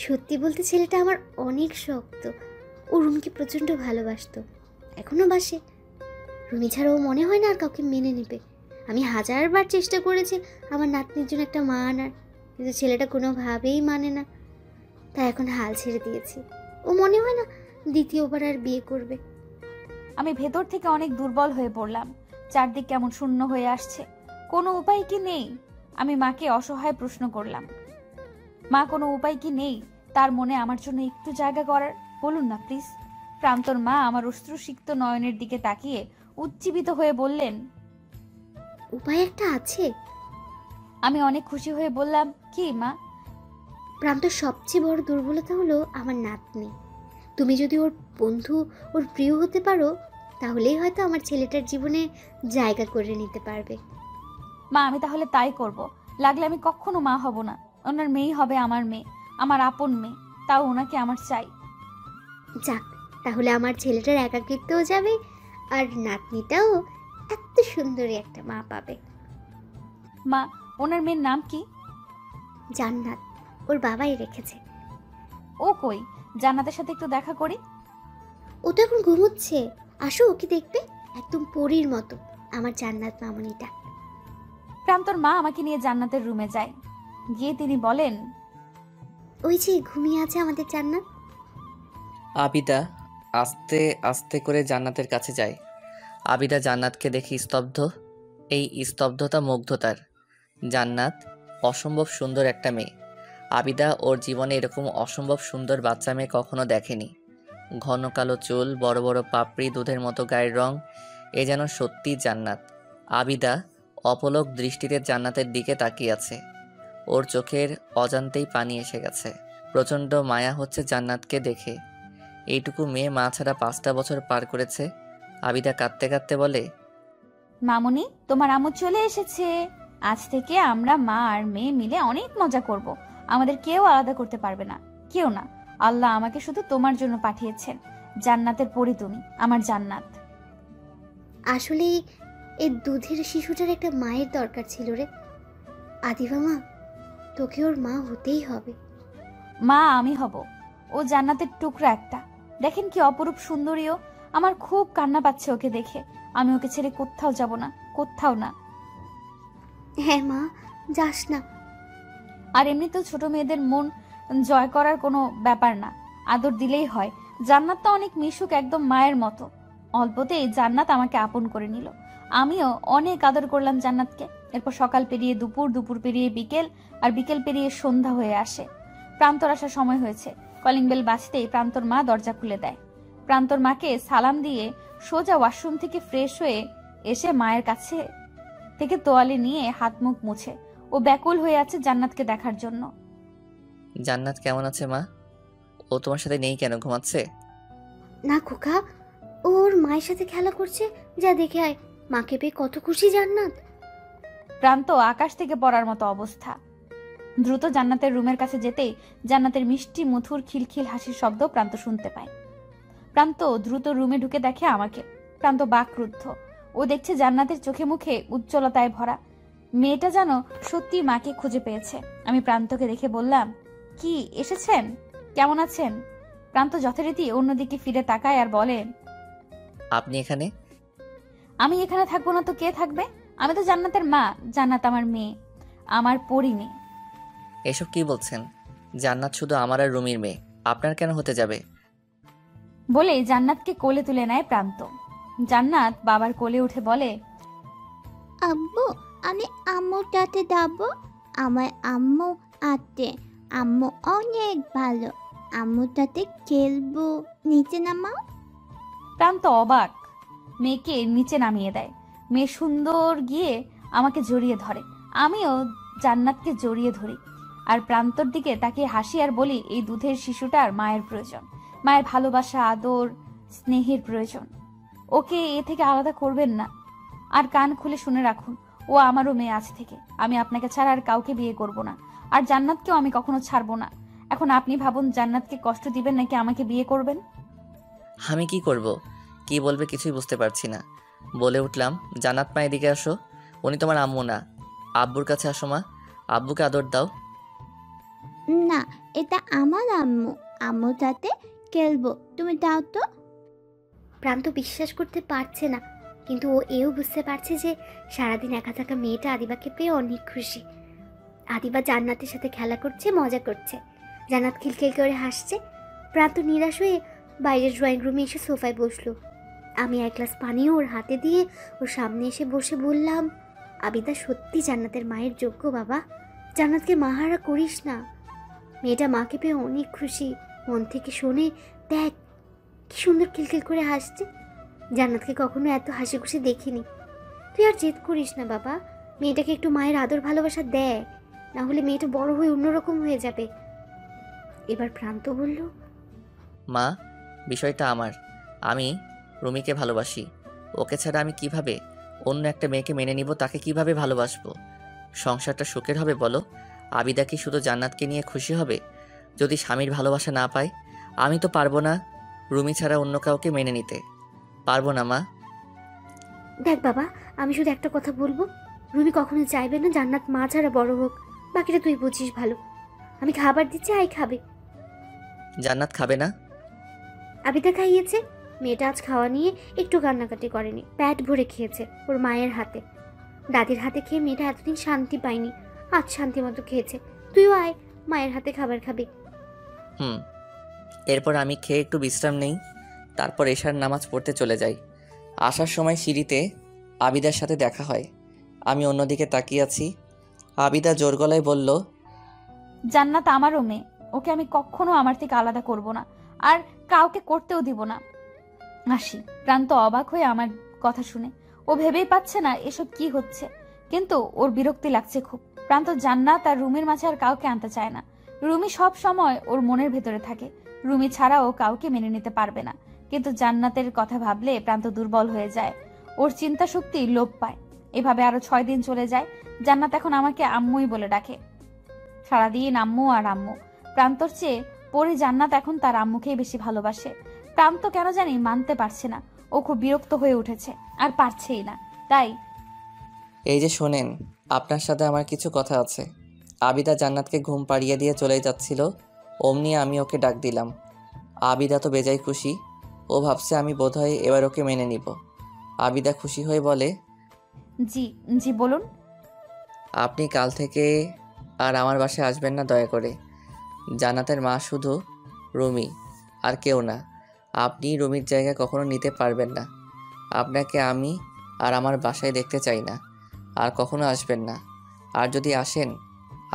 সত্যি বলতে ছেলেটা আমার অনেক শক্ত। ও রুমকে প্রচণ্ড ভালোবাসতো, এখনো বাসে। রুমি ছাড়া ও মনে হয় না আর কাউকে মেনে নেবে। আমি হাজারবার চেষ্টা করেছি আমার নাতনির জন্য একটা মা আনার, কিন্তু ছেলেটা কোনোভাবেই মানে না। তাই এখন হাল ছেড়ে দিয়েছি। ও মনে হয় না দ্বিতীয়বার আর বিয়ে করবে। আমি ভেতর থেকে অনেক দুর্বল হয়ে পড়লাম। চারদিক কেমন শূন্য হয়ে আসছে। কোনো উপায় কি নেই? আমি মাকে অসহায় প্রশ্ন করলাম, মা, কোনো উপায় কি নেই তার মনে আমার জন্য একটু জায়গা করার? বলুন না প্লিজ। প্রান্তর মা আমার অশ্রুসিক্ত নয়নের দিকে তাকিয়ে উজ্জীবিত হয়ে বললেন, উপায় একটা আছে। আমি অনেক খুশি হয়ে বললাম, কি মা? প্রান্তর সবচেয়ে বড় দুর্বলতা হলো আমার নাতনি। তুমি যদি ওর বন্ধু, ওর প্রিয় হতে পারো, তাহলেই হয়তো আমার ছেলেটার জীবনে জায়গা করে নিতে পারবে। মা, আমি তাহলে তাই করব। লাগলে আমি কখনো মা হব না। ওনার মেয়েই হবে আমার মেয়ে, আমার আপন মেয়ে। তাও ওনাকে আমার চাই। যাক, তাহলে আমার ছেলেটার একাকিত্বও যাবে, আর নাতনিটাও এত সুন্দরী একটা মা পাবে। মা, ওনার মেয়ের নাম কি? জান্নাত, ওর বাবাই রেখেছে। ও কই? জান্নাতের সাথে একটু দেখা করি। ও তো এখন ঘুমোচ্ছে, আসো ওকে দেখবে, একদম পরীর মতো আমার জান্নাত মামনিটা। প্রান্তর মা আমাকে নিয়ে জান্নাতের রুমে যায়। গিয়ে তিনি বলেন, ওই যে ঘুমিয়ে আছে আমাদের জান্নাত। আবিদা আস্তে আস্তে করে জান্নাতের কাছে যায়। আবিদা জান্নাতকে দেখে স্তব্ধ। এই স্তব্ধতা মুগ্ধতার। জান্নাত অসম্ভব সুন্দর একটা মেয়ে। আবিদা ওর জীবনে এরকম অসম্ভব সুন্দর বাচ্চা মেয়ে কখনো দেখেনি। ঘন কালো চুল, বড় বড় পাপড়ি, দুধের মতো গায়ের রং, এ যেন সত্যি জান্নাত। আবিদা অপলক দৃষ্টিতে জান্নাতের দিকে তাকিয়ে আছে। ওর চোখের অজান্তেই পানি এসে গেছে। প্রচণ্ড মায়া হচ্ছে জান্নাতকে দেখে। এইটুকু মেয়ে মা ছাড়া 5টা বছর পার করেছে। আবিদা কাঁদতে কাঁদতে বলে, মামুনি, তোমার আম্মু চলে এসেছে। আজ থেকে আমরা মা আর মেয়ে মিলে অনেক মজা করব। আমাদের কেউ আলাদা করতে পারবে না, কেউ না। আল্লাহ আমাকে শুধু তোমার জন্য পাঠিয়েছেন। জান্নাতের পরি তুমি, আমার জান্নাত। আসলে এই দুধের শিশুটার একটা মায়ের দরকার ছিল রে। আদিবা মা, তোকে ওর মা হতেই হবে। মা আমি হব। ও জান্নাতের টুকরা একটা। দেখেন কি অপরূপ সুন্দরীও। আমার খুব কান্না পাচ্ছে ওকে দেখে। আমি ওকে ছেড়ে কোথাও যাব না, কোথাও না। হ্যাঁ মা, যাস না। আর এমনিতেও ছোট মেয়েদের মন জয় করার কোনো ব্যাপার না, আদর দিলেই হয়। জান্নাত তো অনেক মিশুক, একদম মায়ের মতো। অল্পতেই জান্নাত আমাকে আপন করে নিল। আমিও অনেক আদর করলাম জান্নাতকে। এরপর সকাল পেরিয়ে দুপুর, দুপুর পেরিয়ে বিকেল, আর বিকেল পেরিয়ে সন্ধ্যা হয়ে আসে। প্রান্তর আসার সময় হয়েছে। কলিং বেল বাজতেই প্রান্তর মা দরজা খুলে দেয়। প্রান্তর মাকে সালাম দিয়ে সোজা ওয়াশরুম থেকে ফ্রেশ হয়ে এসে মায়ের কাছে থেকে তোয়ালে নিয়ে হাত মুখ মুছে ও ব্যাকুল হয়ে আছে জান্নাতকে দেখার জন্য। জান্নাত কেমন আছে মা? ও তোমার সাথে নেই কেন, ঘুমাচ্ছে? না খোকা, ওর মায়ের সাথে খেলা করছে, যা দেখে আয়। মাকে পেয়ে কত খুশি জান্নাত। প্রান্ত আকাশ থেকে পড়ার মতো অবস্থা। দ্রুত জান্নাতের রুমের কাছে যেতেই জান্নাতের মিষ্টি মধুর খিলখিল হাসির শব্দ প্রান্ত শুনতে পায়। প্রান্ত দ্রুত রুমে ঢুকে দেখে আমাকে। প্রান্ত বাকরুদ্ধ। ও দেখছে জান্নাতের চোখে মুখে উজ্জ্বলতায় ভরা। মেয়েটা যেন সত্যি মাকে খুঁজে পেয়েছে। আমি প্রান্তকে দেখে বললাম, কি এসেছেন? কেমন আছেন? প্রান্ত যথারীতি অন্যদিকে ফিরে তাকায় আর বলে, আপনি এখানে? আমি এখানে থাকবো না তো কে থাকবে? আমি তো জান্নাতের মা, জান্নাত আমার মেয়ে, আমার পরি মেয়ে। এসব কি বলছেন? জান্নাত শুধু আমার আর রুমির মেয়ে, আপনার কেন হতে যাবে? বলে জান্নাতকে কোলে তুলে নেয় প্রান্ত। জান্নাত বাবার কোলে উঠে বলে, আব্বু, আমি আম্মুর কাছে যাবো। আমার আম্মু আছে, আম্মু অনেক ভালো। আম্মুর সাথে খেলবো। নিচে নামাও। প্রান্ত অবাক। মেয়েকে নিচে নামিয়ে দেয়। মেয়ে সুন্দর গিয়ে আমাকে জড়িয়ে ধরে। আমিও জান্নাতকে জড়িয়ে ধরি আর প্রান্তর দিকে তাকিয়ে হাসি আর বলি, এই দুধের শিশুটার মায়ের প্রয়োজন, মায়ের ভালোবাসা, আদর, স্নেহের প্রয়োজন। ওকে এ থেকে আলাদা করবেন না। আর কান খুলে শুনে রাখুন, ও আমারও মেয়ে আজ থেকে। আমি আপনাকে ছাড়া আর কাউকে বিয়ে করব না, আর জান্নাতকেও আমি কখনো ছাড়বো না। এখন আপনি ভাবুন, জান্নাতকে কষ্ট দিবেন নাকি আমাকে বিয়ে করবেন? আমি কি করব, কি বলবে কিছুই বুঝতে পারছি না। বলে উঠলাম, জান্নাত মা এদিকে আসো। উনি তোমার আম্মু না। আব্বুর কাছে আসো মা, আব্বুকে আদর দাও। না, এটা আমার আম্মু। আম্মুর সাথে খেলবো। তুমি দাও তো। প্রান্ত বিশ্বাস করতে পারছে না, কিন্তু ও এও বুঝতে পারছে যে সারাদিন একা থাকা মেয়েটা আদিবাকে পেয়ে অনেক খুশি। আদিবা জান্নাতের সাথে খেলা করছে, মজা করছে। জান্নাত খিলখিল করে হাসছে। প্রান্ত নিরাশ হয়ে বাইরের ড্রয়িং রুমে এসে সোফায় বসলো। আমি এক গ্লাস পানিও ওর হাতে দিয়ে ওর সামনে এসে বসে বললাম, আবিদা সত্যি জান্নাতের মায়ের যোগ্য বাবা। জান্নাতকে মাহারা করিস না। মেয়েটা মাকে পেয়ে অনেক খুশি, মন থেকে শোনে। দেখ কি সুন্দর খিলখিল করে হাসছে। জান্নাতকে কখনো এত হাসি খুশি দেখিনি। তুই আর জেদ করিস না বাবা, মেয়েটাকে একটু মায়ের আদর ভালোবাসা দেয়, না হলে মেয়েটা বড় হয়ে অন্যরকম হয়ে যাবে। এবার প্রান্ত বলল, মা, বিষয়টা আমার। আমি রুমিকে ভালোবাসি। ওকে ছাড়া আমি কিভাবে অন্য একটা মেয়েকে মেনে নিব? তাকে কিভাবে ভালোবাসবো? সংসারটা সুখের হবে বলো? আবিদা কি শুধু জান্নাতকে নিয়ে খুশি হবে যদি স্বামীর ভালোবাসা না পায়? আমি তো পারবো না রুমি ছাড়া অন্য কাউকে মেনে নিতে। পারবো না মা। দেখ বাবা, আমি শুধু একটা কথা বলবো, রুমি কখনো চাইবে না জান্নাত মা ছাড়া বড় হোক। বাকিটা তুই বুঝিস ভালো। আমি খাবার দিচ্ছি, আই খাবে। জান্নাত খাবে না? আবিদা খাইয়েছে। মেয়েটা আজ খাওয়া নিয়ে একটু কান্নাকাটি করেনি, পেট ভরে খেয়েছে ওর মায়ের হাতে। দাদির হাতে খেয়ে মেয়েটা এতদিন শান্তি পায়নি, আজ শান্তি মতো খেয়েছে। তুইও আয়, মায়ের হাতে খাবার খাবি। এরপর আমি খেয়ে একটু বিশ্রাম নেই, তারপর এশার নামাজ পড়তে চলে যাই। আসার সময় সিঁড়িতে আবিদার সাথে দেখা হয়। আমি অন্যদিকে তাকিয়ে আছি। আবিদা জোর গলায় বলল, জান্নাত আমারও মেয়ে, ওকে আমি কখনো আমার থেকে আলাদা করব না, আর কাউকে করতেও দিব না। আসি। প্রান্ত অবাক হয়ে আমার কথা শুনে। ও ভেবেই পাচ্ছে না এসব কি হচ্ছে, কিন্তু ওর বিরক্তি লাগছে খুব। প্রান্ত জান্নাত আর রুমির মাঝে আর কাউকে আনতে চায় না। রুমি সব সময় ওর মনের ভেতরে থাকে। রুমি ছাড়া ও কাউকে মেনে নিতে পারবে না, কিন্তু জান্নাতের কথা ভাবলে প্রান্ত দুর্বল হয়ে যায়। ও ওর চিন্তা শক্তি লোপ পায়। এভাবে আরো 6 দিন চলে যায়। জান্নাত এখন আমাকে আম্মুই বলে ডাকে। সারাদিন আম্মু আর আম্মু। প্রান্তর চেয়ে পরে জান্নাত এখন তার আম্মুকেই বেশি ভালোবাসে। প্রান্ত কেন জানি মানতে পারছে না। ও খুব বিরক্ত হয়ে উঠেছে, আর পারছেই না। তাই এই যে শোনেন, আপনার সাথে আমার কিছু কথা আছে। আবিদা জান্নাতকে ঘুম পাড়িয়ে দিয়ে চলে যাচ্ছিল, অমনি আমি ওকে ডাক দিলাম। আবিদা তো বেজায় খুশি। ও ভাবছে আমি বোধহয় এবার ওকে মেনে নিব। আবিদা খুশি হয়ে বলে, জি জি বলুন। আপনি কাল থেকে আর আমার বাসায় আসবেন না দয়া করে। জান্নাতের মা শুধু রুমি, আর কেউ না। আপনি রুমির জায়গা কখনো নিতে পারবেন না। আপনাকে আমি আর আমার বাসায় দেখতে চাই না। আর কখনো আসবেন না। আর যদি আসেন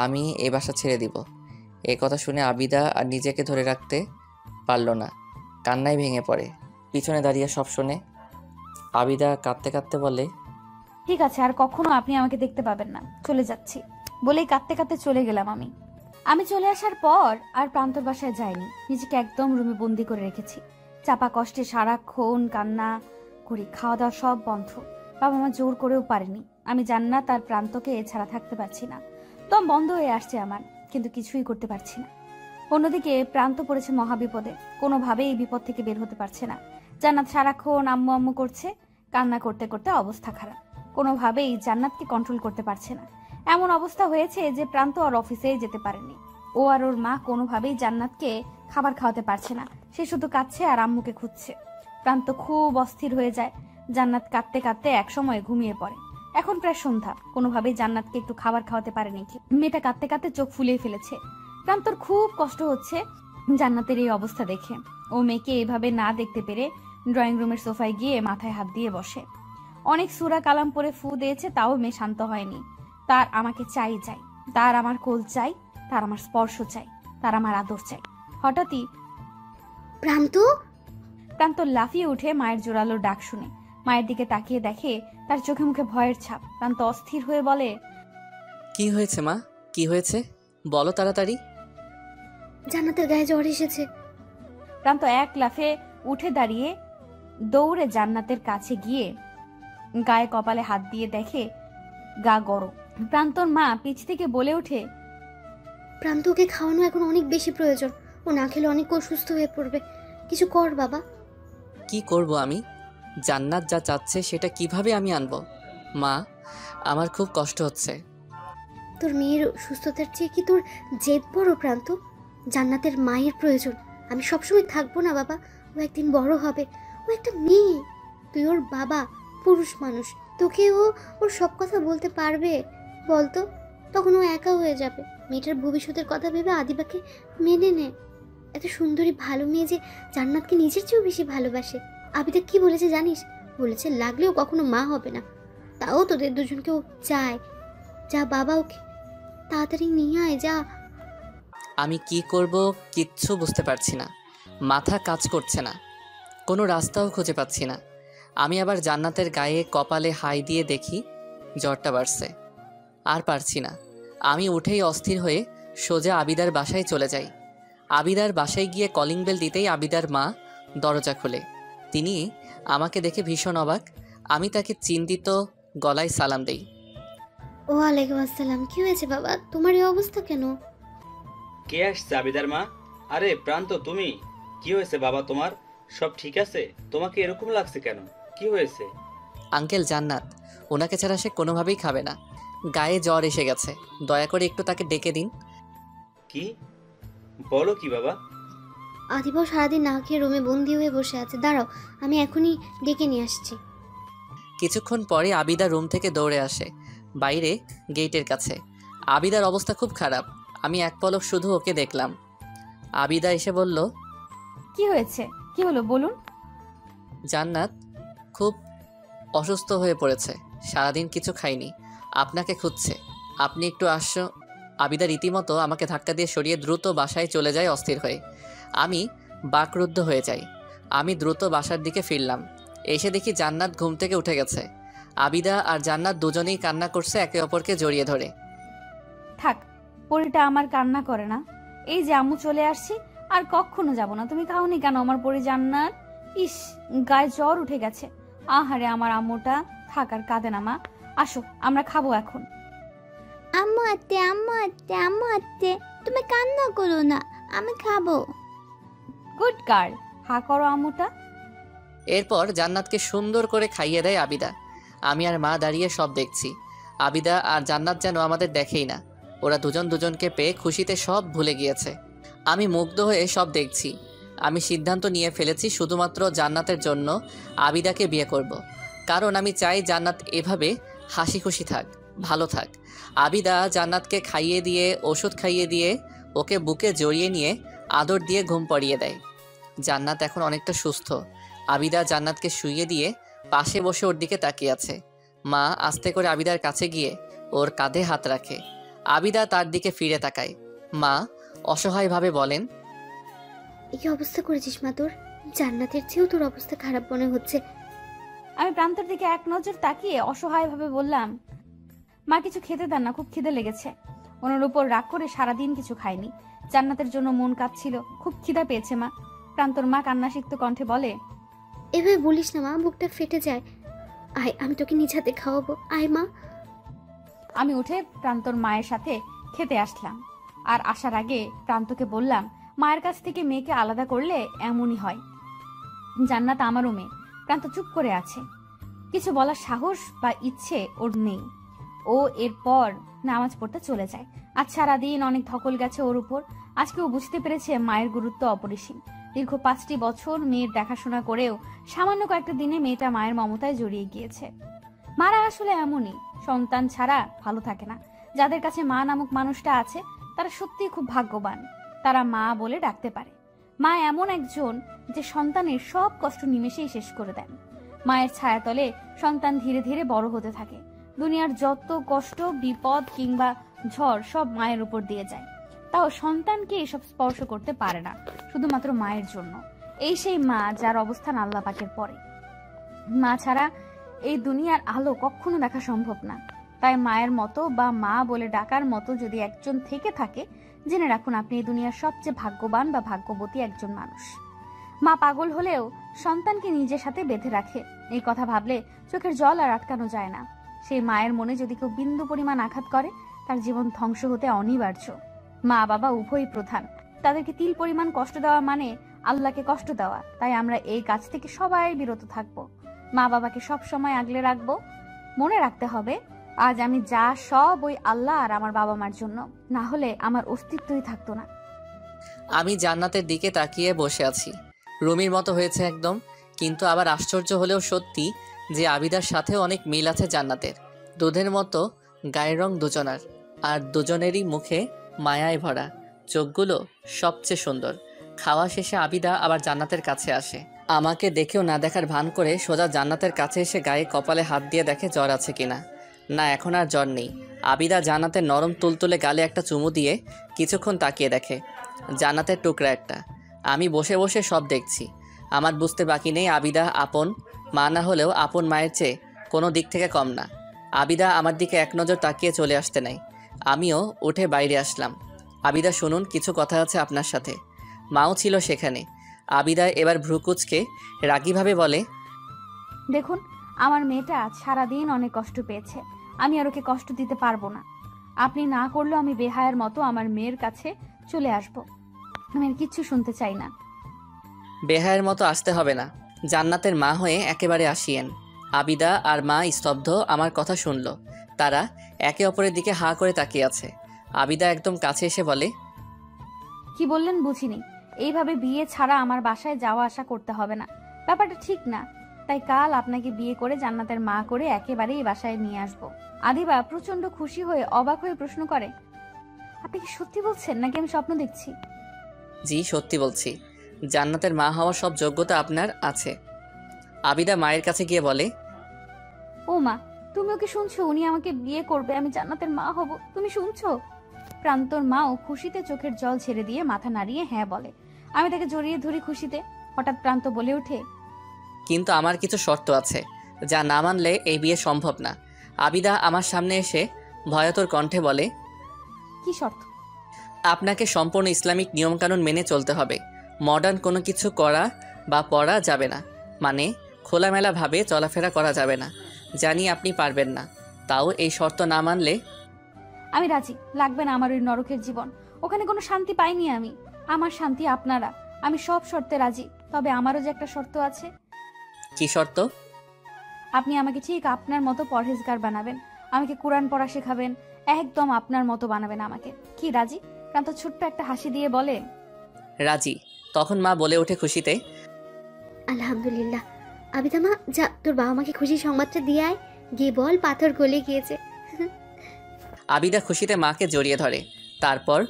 আমি এই বাসা ছেড়ে দিব। এই কথা শুনে আবিদা আর নিজেকে ধরে রাখতে পারল না, কান্নায় ভেঙে পড়ে। পিছনে দাঁড়িয়ে সব শোনে। আবিদা কাঁদতে কাঁদতে বলে, ঠিক আছে, আর কখনো আপনি আমাকে দেখতে পাবেন না, চলে যাচ্ছি বলেই কাঁদতে কাঁদতে চলে গেলাম। আমি চলে আসার পর আর প্রান্তর বাসায় যাইনি। নিজেকে একদম রুমে বন্দি করে রেখেছি। চাপা কষ্টে সারাক্ষণ কান্না করি, খাওয়া দাওয়া সব বন্ধ। বাবা মা জোর করেও পারেনি। আমি জান্নাত আর প্রান্তকে এছাড়া থাকতে পারছি না। দম বন্ধ হয়ে আসছে আমার, কিন্তু কিছুই করতে পারছি না। অন্যদিকে প্রান্ত পড়েছে মহাবিপদে, কোনোভাবেই এই বিপদ থেকে বের হতে পারছে না। জান্নাত সারাক্ষণ আম্মু আম্মু করছে, কান্না করতে করতে অবস্থা খারাপ। কোনোভাবেই জান্নাতকে কন্ট্রোল করতে পারছে না। এমন অবস্থা হয়েছে যে প্রান্ত আর অফিসে যেতে পারেনি। ও আর ওর মা কোনোভাবেই জান্নাতকে খাবার খাওয়াতে পারছে না। সে শুধু কাঁদছে আর আম্মুকে খুঁজছে। প্রান্ত খুব অস্থির হয়ে যায়। জান্নাত কাঁদতে কাঁদতে একসময় ঘুমিয়ে পড়ে। এখন প্রায় সন্ধ্যা, কোনোভাবেই জান্নাতকে একটু খাবার খাওয়াতে পারেনি। মেয়েটা কাঁদতে কাঁদতে চোখ ফুলিয়ে ফেলেছে। প্রান্তর খুব কষ্ট হচ্ছে জান্নাতের এই অবস্থা দেখে। ও মেয়েকে এভাবে না দেখতে পেরে ড্রয়িং রুমের সোফায় গিয়ে মাথায় হাত দিয়ে বসে। অনেক সূরা কালাম পরে ফু দিয়েছে, তাও মেয়ে শান্ত হয়নি। তার আমাকে চাই, তার আমার কোল চাই, তার আমার স্পর্শ চাই, তার আমার আদর চাই। হঠাৎই প্রান্ত প্রান্ত লাফিয়ে উঠে মায়ের জোরালো ডাক শুনে মায়ের দিকে তাকিয়ে দেখে তার চোখে মুখে ভয়ের ছাপ। প্রান্ত অস্থির হয়ে বলে, কি হয়েছে মা, কি হয়েছে বলো তাড়াতাড়ি। জান্নাতের গায়ে জ্বর এসেছে। প্রান্ত এক লাফে উঠে দাঁড়িয়ে দৌড়ে জান্নাতের কাছে গিয়ে গায়ে কপালে হাত দিয়ে দেখে গা গরম। প্রান্তর মা পিছ থেকে বলে ওঠে, প্রান্তকে খাওয়ানো এখন অনেক বেশি প্রয়োজন। ও না খেলে অনেক অসুস্থ হয়ে পড়বে। কিছু কর বাবা। কি করব আমি? জান্নাত যা চাচ্ছে সেটা কিভাবে আমি আনবো? মা, আমার খুব কষ্ট হচ্ছে। তোর মেয়ের সুস্থতার চেয়ে কি তোর জেদ বড় প্রান্ত? জান্নাতের মায়ের প্রয়োজন। আমি সবসময় থাকবো না বাবা। ও একদিন বড় হবে। ও একটা মেয়ে, তুই ওর বাবা, পুরুষ মানুষ। তোকে ওর সব কথা বলতে পারবে বলতো? তখন ও একা হয়ে যাবে। মেয়েটার ভবিষ্যতের কথা ভেবে আদিবাকে মেনে নে। এত সুন্দরী ভালো মেয়ে যে জান্নাতকে নিজের চেয়েও বেশি ভালোবাসে। আবিদা কি বলেছে জানিস? বলেছে লাগলেও কখনো মা হবে না, তাও তোদের দুজনকেও চায়। যা বাবা, ওকে তাড়াতাড়ি নিয়ে আয়, যা। আমি কি করব কিচ্ছু বুঝতে পারছি না। মাথা কাজ করছে না, কোনো রাস্তাও খুঁজে পাচ্ছি না। আমি আবার জান্নাতের গায়ে কপালে হাই দিয়ে দেখি জ্বরটা বাড়ছে। আর পারছি না। আমি উঠেই অস্থির হয়ে সোজা আবিদার বাসায় চলে যাই। আবিদার বাসায় গিয়ে কলিং বেল দিতেই আবিদার মা দরজা খোলে। তিনি আমাকে দেখে ভীষণ অবাক। আমি তাকে চিন্তিত গলায় সালাম দেই। ওয়ালাইকুম আসসালাম। কি হয়েছে বাবা, তোমার এই অবস্থা কেন? কে আসছে? আবিদার মা। আরে প্রান্ত, তুমি? কি হয়েছে বাবা তোমার? সব ঠিক আছে? তোমাকে এরকম লাগছে কেন? কি হয়েছে? আঙ্কেল জান্নাত, ওনাকে ছাড়া সে কোনোভাবেই খাবে না। গায়ে জ্বর এসে গেছে, দয়া করে একটু তাকে ডেকে দিন। কি বলো কি বাবা? আদিবাও সারাদিন না খেয়ে রুমে বন্দি হয়ে বসে আছে। দাঁড়াও, আমি এখনই ডেকে নিয়ে আসছি। কিছুক্ষণ পরে আবিদা রুম থেকে দৌড়ে আসে বাইরে গেটের কাছে। আবিদার অবস্থা খুব খারাপ। আমি এক পলক শুধু ওকে দেখলাম। আবিদা এসে বলল, কি হয়েছে, কি হলো বলুন। জান্নাত খুব অসুস্থ হয়ে পড়েছে, সারাদিন কিছু খাইনি, আপনাকে খুঁজছে, আপনি একটু আসো। আবিদা রীতিমতো আমাকে ধাক্কা দিয়ে সরিয়ে দ্রুত বাসায় চলে যায় অস্থির হয়ে। আমি বাকরুদ্ধ হয়ে যাই। আমি দ্রুত বাসার দিকে ফিরলাম। এসে দেখি জান্নাত ঘুম থেকে উঠে গেছে। আবিদা আর জান্নাত দুজনেই কান্না করছে একে অপরকে জড়িয়ে ধরে। থাক, পরিটা আমার কান্না করে না। এই যে আম্মু চলে আসছি, আর কখনো যাব না। তুমি খাওনি কেন আমার পরি? জান্নাত, ইস, গায়ে জ্বর উঠে গেছে। আহারে আমার আম্মুটা থাকার কাঁদে না মা। আসো আমরা খাবো এখন। আম্মু আত্তে, আম্মু আত্তে, আম্মু আত্তে, তুমি কান্না করো না, আমি খাবো। গুড গার্ল, হা করো আম্মুটা। এরপর জান্নাতকে সুন্দর করে খাইয়ে দেয় আবিদা। আমি আর মা দাঁড়িয়ে সব দেখছি। আবিদা আর জান্নাত যেন আমাদের দেখেই না। ওরা দুজন দুজনকে পেয়ে খুশিতে সব ভুলে গিয়েছে। আমি মুগ্ধ হয়ে সব দেখছি। আমি সিদ্ধান্ত নিয়ে ফেলেছি শুধুমাত্র জান্নাতের জন্য আবিদাকে বিয়ে করব। কারণ আমি চাই জান্নাত এভাবে হাসি খুশি থাক, ভালো থাক। আবিদা জান্নাতকে খাইয়ে দিয়ে, ওষুধ খাইয়ে দিয়ে, ওকে বুকে জড়িয়ে নিয়ে আদর দিয়ে ঘুম পাড়িয়ে দেয়। জান্নাত এখন অনেকটা সুস্থ। আবিদা জান্নাতকে শুইয়ে দিয়ে পাশে বসে ওর দিকে তাকিয়ে আছে। মা আস্তে করে আবিদার কাছে গিয়ে ওর কাঁধে হাত রাখে। আবিদা তার দিকে ফিরে তাকায়। মা অসহায়ভাবে বলেন, এই অবস্থা করেছিস মা তোর? জান্নাতের চেয়েও তোর অবস্থা খারাপ মনে হচ্ছে। আমি প্রান্তর দিকে এক নজর তাকিয়ে অসহায়ভাবে বললাম, মা কিছু খেতে দেন না, খুব খিদে লেগেছে। ওনার উপর রাগ করে সারাদিন কিছু খাইনি। জান্নাতের জন্য মন কাঁদছিল, খুব খিদা পেয়েছে মা। প্রান্তর মা কান্নাসিক্ত কণ্ঠে বলে, এভাবে বলিস না মা, বুকটা ফেটে যায়। আয়, আমি তোকে নিজ হাতে খাওয়াবো, আয় মা। আমি উঠে প্রান্তর মায়ের সাথে খেতে আসলাম। আর আসার আগে প্রান্তকে বললাম, মায়ের কাছ থেকে মেয়েকে আলাদা করলে এমনই হয়। জান্নাত আমারও মেয়ে। প্রান্ত চুপ করে আছে, কিছু বলার সাহস বা ইচ্ছে ওর নেই। ও এরপর নামাজ পড়তে চলে যায়। আজ সারাদিন অনেক ধকল গেছে ওর উপর। আজকে ও বুঝতে পেরেছে মায়ের গুরুত্ব অপরিসীম। দীর্ঘ 5টি বছর মেয়ের দেখাশোনা করেও সামান্য কয়েকটা দিনে মেয়েটা মায়ের মমতায় জড়িয়ে গিয়েছে। মারা আসলে এমনই, সন্তান ছাড়া ভালো থাকে না। যাদের কাছে মা নামক মানুষটা আছে তারা সত্যিই খুব ভাগ্যবান। তারা মা বলে ডাকতে পারে। মা এমন একজন যে সন্তানের সব কষ্ট নিমেষেই শেষ করে দেন। মায়ের ছায়াতলে সন্তান ধীরে ধীরে বড় হতে থাকে। দুনিয়ার যত কষ্ট, বিপদ কিংবা ঝড় সব মায়ের উপর দিয়ে যায়। তাও সন্তানকে এসব স্পর্শ করতে পারে না, শুধুমাত্র মায়ের জন্য। এই সেই মা যার অবস্থান আল্লাহ পাকের পরে। মা ছাড়া এই দুনিয়ার আলো কখনো দেখা সম্ভব না। তাই মায়ের মতো বা মা বলে ডাকার মতো যদি একজন থেকে থাকে, জেনে রাখুন আপনি এই দুনিয়ার সবচেয়ে ভাগ্যবান বা ভাগ্যবতী একজন মানুষ। মা পাগল হলেও সন্তানকে নিজের সাথে বেঁধে রাখে। এই কথা ভাবলে চোখের জল আর আটকানো যায় না। সেই মায়ের মনে যদি কেউ বিন্দু পরিমাণ আঘাত করে, তার জীবন ধ্বংস হতে অনিবার্য। মা বাবা উভয়ই প্রধান। তাদেরকে তিল পরিমাণ কষ্ট দেওয়া মানে আল্লাহকে কষ্ট দেওয়া। তাই আমরা এই কাজ থেকে সবাই বিরত থাকবো। মা বাবাকে সব সময় আগলে রাখবো। মনে রাখতে হবে, আজ আমি যা সব ওই আল্লাহ আর আমার বাবা মার জন্য, না হলে আমার অস্তিত্বই থাকতো না। আমি জান্নাতের দিকে তাকিয়ে বসে আছি। রুমির মতো হয়েছে একদম। কিন্তু আবার আশ্চর্য হলেও সত্যি যে আবিদার সাথেও অনেক মিল আছে জান্নাতের। দুধের মতো গায়ের রং দুজনার, আর দুজনেরই মুখে মায়ায় ভরা। চোখগুলো সবচেয়ে সুন্দর। খাওয়া শেষে আবিদা আবার জান্নাতের কাছে আসে। আমাকে দেখেও না দেখার ভান করে সোজা জান্নাতের কাছে এসে গায়ে কপালে হাত দিয়ে দেখে জ্বর আছে কিনা। না, এখন আর জ্বর নেই। আবিদা জান্নাতের নরম তুলতুলে গালে একটা চুমু দিয়ে কিছুক্ষণ তাকিয়ে দেখে। জান্নাতের টুকরা একটা। আমি বসে বসে সব দেখছি। আমার বুঝতে বাকি নেই আবিদা আপন মা না হলেও আপন মায়ের চেয়ে কোনো দিক থেকে কম না। আবিদা আমার দিকে এক নজর তাকিয়ে চলে আসতে নাই। আমিও উঠে বাইরে আসলাম। আবিদা শুনুন, কিছু কথা আছে আপনার সাথে। মাও ছিল সেখানে। আবিদা এবার ভ্রুকুচকে রাগীভাবে বলে, দেখুন, আমার মেয়েটা আজ সারাদিন অনেক কষ্ট পেয়েছে। আমি আর ওকে কষ্ট দিতে পারবো না। আপনি না করলেও আমি বেহায়ের মতো আমার মেয়ের কাছে চলে আসব। আমি আর কিচ্ছু শুনতে চাই না। বেহায়ের মতো আসতে হবে না, জান্নাতের মা হয়ে একেবারে আসিয়েন। আবিদা আর মা স্তব্ধ আমার কথা শুনল। তারা একে অপরের দিকে হাঁ করে তাকিয়ে আছে। আবিদা একদম কাছে এসে বলে, কি বললেন বুঝিনি। এইভাবে বিয়ে ছাড়া আমার বাসায় যাওয়া আসা করতে হবে না, ব্যাপারটা ঠিক না। তাই কাল আপনাকে বিয়ে করে জান্নাতের মা করে একেবারেই বাসায় নিয়ে আসবো। আদিবা প্রচন্ড খুশি হয়ে অবাক হয়ে প্রশ্ন করে, আপনি কি সত্যি বলছেন নাকি আমি স্বপ্ন দেখছি? জি সত্যি বলছি, জান্নাতের মা হওয়ার সব যোগ্যতা আপনার আছে। আবিদা মায়ের কাছে গিয়ে বলে, ও মা, তুমি ওকে শুনছো? উনি আমাকে বিয়ে করবে, আমি জান্নাতের মা হব, তুমি শুনছো? প্রান্তর মাও খুশিতে চোখের জল ছেড়ে দিয়ে মাথা নাড়িয়ে হ্যাঁ বলে। আমি তাকে জড়িয়ে ধরি খুশিতে। হঠাৎ প্রান্ত বলে ওঠে, কিন্তু আমার কিছু শর্ত আছে, যা না মানলে এই বিয়ে সম্ভব না। আবিদা আমার সামনে এসে ভয়াতর কণ্ঠে বলে, কি শর্ত? আপনাকে সম্পূর্ণ ইসলামিক নিয়মকানুন মেনে চলতে হবে। মডার্ন কোনো কিছু করা বা পড়া যাবে না। মানে খোলামেলাভাবে চলাফেরা করা যাবে না। জানি আপনি পারবেন না, তাও এই শর্ত না মানলে। আমি রাজি, লাগবে না আমার ওই নরকের জীবন। ওখানে কোনো শান্তি পাইনি আমি। আমার শান্তি আপনারা। আমি সব শর্তে রাজি, তবে আমারও যে একটা শর্ত আছে। কি শর্ত? আপনি আমাকে ঠিক আপনার মতো পরহেজগার বানাবেন, আমাকে কোরআন পড়া শেখাবেন, একদম আপনার মতো বানাবেন আমাকে। কি রাজি? প্রান্ত ছোট্ট একটা হাসি দিয়ে বলে, রাজি। তখন মা বলে ওঠে খুশিতে, আলহামদুলিল্লাহ। আবিদা মা, যা তোর বাবা মাকে খুশি সংবাদটা দিয়ে আয়, গিয়ে বল পাথর গলে গিয়েছে। আবিদা খুশিতে মাকে জড়িয়ে ধরে। তারপর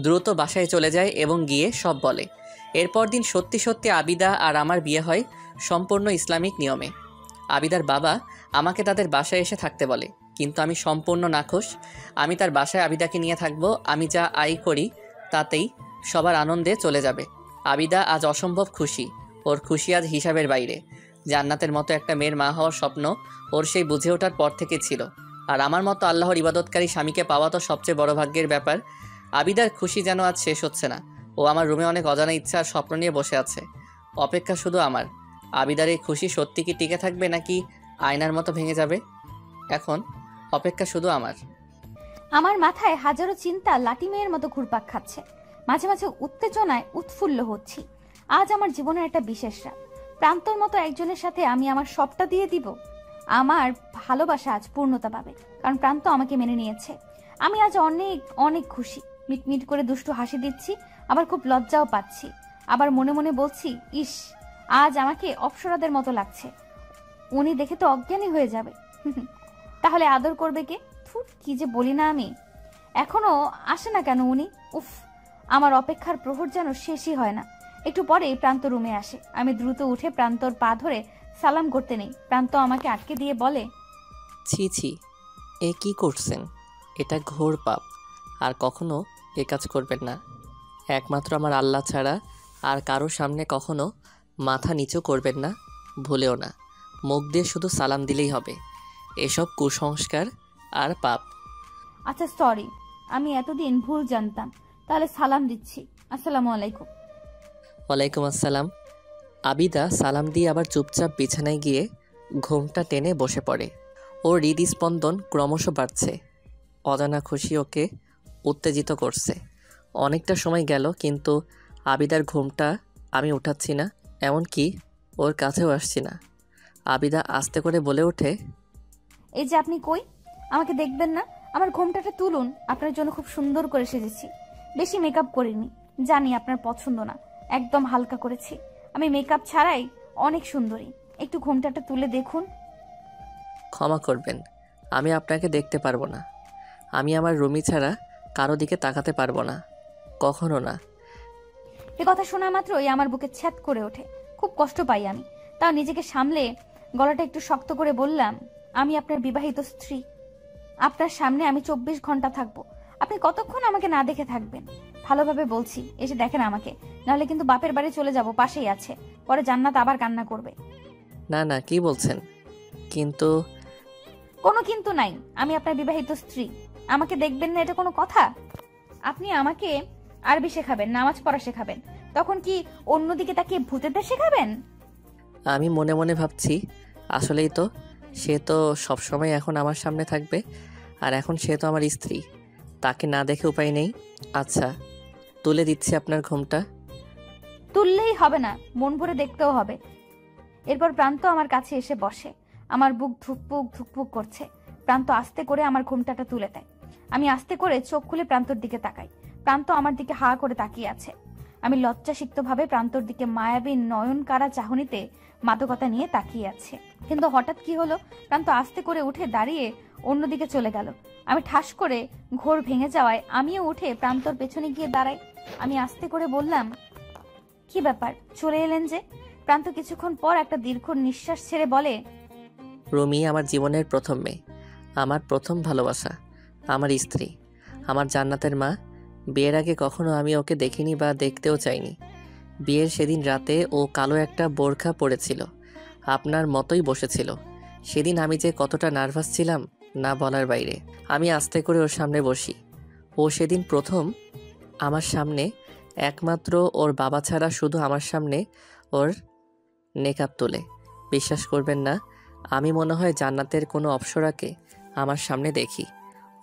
দ্রুত বাসায় চলে যায় এবং গিয়ে সব বলে। এরপর দিন সত্যি সত্যি আবিদা আর আমার বিয়ে হয় সম্পূর্ণ ইসলামিক নিয়মে। আবিদার বাবা আমাকে তাদের বাসায় এসে থাকতে বলে, কিন্তু আমি সম্পূর্ণ নাখোশ। আমি তার বাসায় আবিদাকে নিয়ে থাকবো। আমি যা আয় করি তাতেই সবার আনন্দে চলে যাবে। আবিদা আজ অসম্ভব খুশি। ওর খুশি আজ হিসাবের বাইরে। জান্নাতের মতো একটা মেয়ের মা হওয়ার স্বপ্ন ওর সেই বুঝে ওঠার পর থেকে ছিল। আর আমার মতো আল্লাহর ইবাদতকারী স্বামীকে পাওয়া তো সবচেয়ে বড় ভাগ্যের ব্যাপার। আবিদার খুশি যেন আজ শেষ হচ্ছে না। ও আমার রুমে অনেক অজানা ইচ্ছা আর স্বপ্ন নিয়ে বসে আছে। অপেক্ষা শুধু আমার। আবিদার এই খুশি সত্যি কি টিকে থাকবে নাকি আয়নার মতো ভেঙে যাবে? এখন অপেক্ষা শুধু আমার। আমার মাথায় হাজারো চিন্তা লাঠি মেয়ের মতো ঘুরপাক খাচ্ছে। মাঝে মাঝে উত্তেজনায় উৎফুল্ল হচ্ছি। আজ আমার জীবনের একটা বিশেষ রাত। প্রান্তর মতো একজনের সাথে আমি আমার সবটা দিয়ে দিব। আমার ভালোবাসা আজ পূর্ণতা পাবে, কারণ প্রান্ত আমাকে মেনে নিয়েছে। আমি আজ অনেক অনেক খুশি। মিটমিট করে দুষ্টু হাসি দিচ্ছি, আবার খুব লজ্জাও পাচ্ছি। আবার মনে মনে বলছি, ইস, আজ আমাকে অপ্সরাদের মতো লাগছে। উনি দেখে তো অজ্ঞানী হয়ে যাবে। তাহলে আদর করবে কে? থুর, কি যে বলি না আমি। এখনো আসে না কেন উনি? উফ, আমার অপেক্ষার প্রহর যেন শেষই হয় না। একটু পরেই প্রান্ত রুমে আসে। আমি দ্রুত উঠে প্রান্তর পা ধরে সালাম করতে নেই। প্রান্ত আমাকে আটকে দিয়ে বলে, ছি ছি, এ কি করছেন? এটা ঘোর পাপ। আর কখনো এ কাজ করবেন না। একমাত্র আমার আল্লাহ ছাড়া আর কারো সামনে কখনো মাথা নিচু করবেন না, ভুলেও না। মুখ দিয়ে শুধু সালাম দিলেই হবে। এসব কুসংস্কার আর পাপ। আচ্ছা সরি, আমি এতদিন ভুল জানতাম। তাহলে সালাম দিচ্ছি। আসসালামু আলাইকুম। ওয়ালাইকুম আসসালাম। আবিদা সালাম দিয়ে আবার চুপচাপ বিছানায় গিয়ে ঘুমটা টেনে বসে পড়ে। ওর হৃদস্পন্দন ক্রমশ বাড়ছে। অজানা খুশি ওকে উত্তেজিত করছে। অনেকটা সময় গেল, কিন্তু আবিদার ঘুমটা আমি উঠাচ্ছি না, এমনকি ওর কাছেও আসছি না। আবিদা আস্তে করে বলে ওঠে, এই যে আপনি কই? আমাকে দেখবেন না? আমার ঘোমটাটা তুলুন, আপনার জন্য খুব সুন্দর করে সেজেছি। বেশি মেকআপ করিনি, জানি আপনার পছন্দ না। একদম হালকা করেছি। আমি মেকআপ ছাড়াই অনেক সুন্দরী। একটু ঘোমটাটা তুলে দেখুন। ক্ষমা করবেন, আমি আপনাকে দেখতে পারবো না। আমি আমার রুমি ছাড়া কারো দিকে তাকাতে পারবো না, কখনো না। এ কথা শোনা মাত্রই আমার বুকে ছ্যাদ করে ওঠে। খুব কষ্ট পাই আমি। তাও নিজেকে সামলে গলাটা একটু শক্ত করে বললাম, আমি আপনার বিবাহিত স্ত্রী। আপনার সামনে আমি 24 ঘন্টা থাকবো। আপনি কতক্ষণ আমাকে না দেখে থাকবেন? ভালোভাবে বলছি, এসে দেখেন আমাকে, নাহলে কিন্তু বাপের বাড়ি চলে যাব, পাশেই আছে। পরে জান্নাত আবার কান্না করবে। না না, কি বলছেন? কিন্তু কোনো কিন্তু নাই। আমি আপনার বিবাহিত স্ত্রী। আমাকে দেখবেন না, এটা কোনো কথা? আপনি আমাকে আরবি শেখাবেন, নামাজ পড়া শেখাবেন, তখন কি অন্যদিকে তাকিয়ে ভূতেদের শেখাবেন? আমি মনে মনে ভাবছি, আসলেই তো সে তো সবসময় এখন আমার সামনে থাকবে। আর এখন সে তো আমার স্ত্রী, তাকে না দেখে উপায় নেই। আচ্ছা, তুলে দিচ্ছি আপনার ঘুমটা। তুললেই হবে না, মন ভরে দেখতেও হবে। এরপর প্রান্ত আমার কাছে এসে বসে। আমার বুক ধুকপুক ধুকপুক করছে। প্রান্ত আস্তে করে আমার ঘোমটাটা তুলে দেয়। আমি আস্তে করে চোখ খুলে প্রান্তর দিকে তাকাই। প্রান্ত আমার দিকে হা করে তাকিয়ে আছে। আমি লজ্জাসিক্তভাবে প্রান্তর দিকে মায়াবী নয়ন কারা চাহনিতে মাদকতা নিয়ে তাকিয়ে আছে। কিন্তু হঠাৎ কি হলো, প্রান্ত আস্তে করে উঠে দাঁড়িয়ে অন্যদিকে চলে গেল। আমি ঠাস করে ঘোর ভেঙে যাওয়ায় আমিও উঠে প্রান্তর পেছনে গিয়ে দাঁড়াই। আমি আস্তে করে বললাম, কি ব্যাপার, চলে এলেন যে? প্রান্ত কিছুক্ষণ পর একটা দীর্ঘ নিঃশ্বাস ছেড়ে বলে, রুমি আমার জীবনের প্রথম মেয়ে, আমার প্রথম ভালোবাসা, আমার স্ত্রী, আমার জান্নাতের মা। বিয়ের আগে কখনো আমি ওকে দেখিনি বা দেখতেও চাইনি। বিয়ের সেদিন রাতে ও কালো একটা বোরখা পরেছিল, আপনার মতোই বসেছিল। সেদিন আমি যে কতটা নার্ভাস ছিলাম না বলার বাইরে। আমি আস্তে করে ওর সামনে বসি। ও সেদিন প্রথম আমার সামনে, একমাত্র ওর বাবা ছাড়া শুধু আমার সামনে ওর নেকাব তোলে। বিশ্বাস করবেন না, আমি মনে হয় জান্নাতের কোনো অপ্সরাকে আমার সামনে দেখি।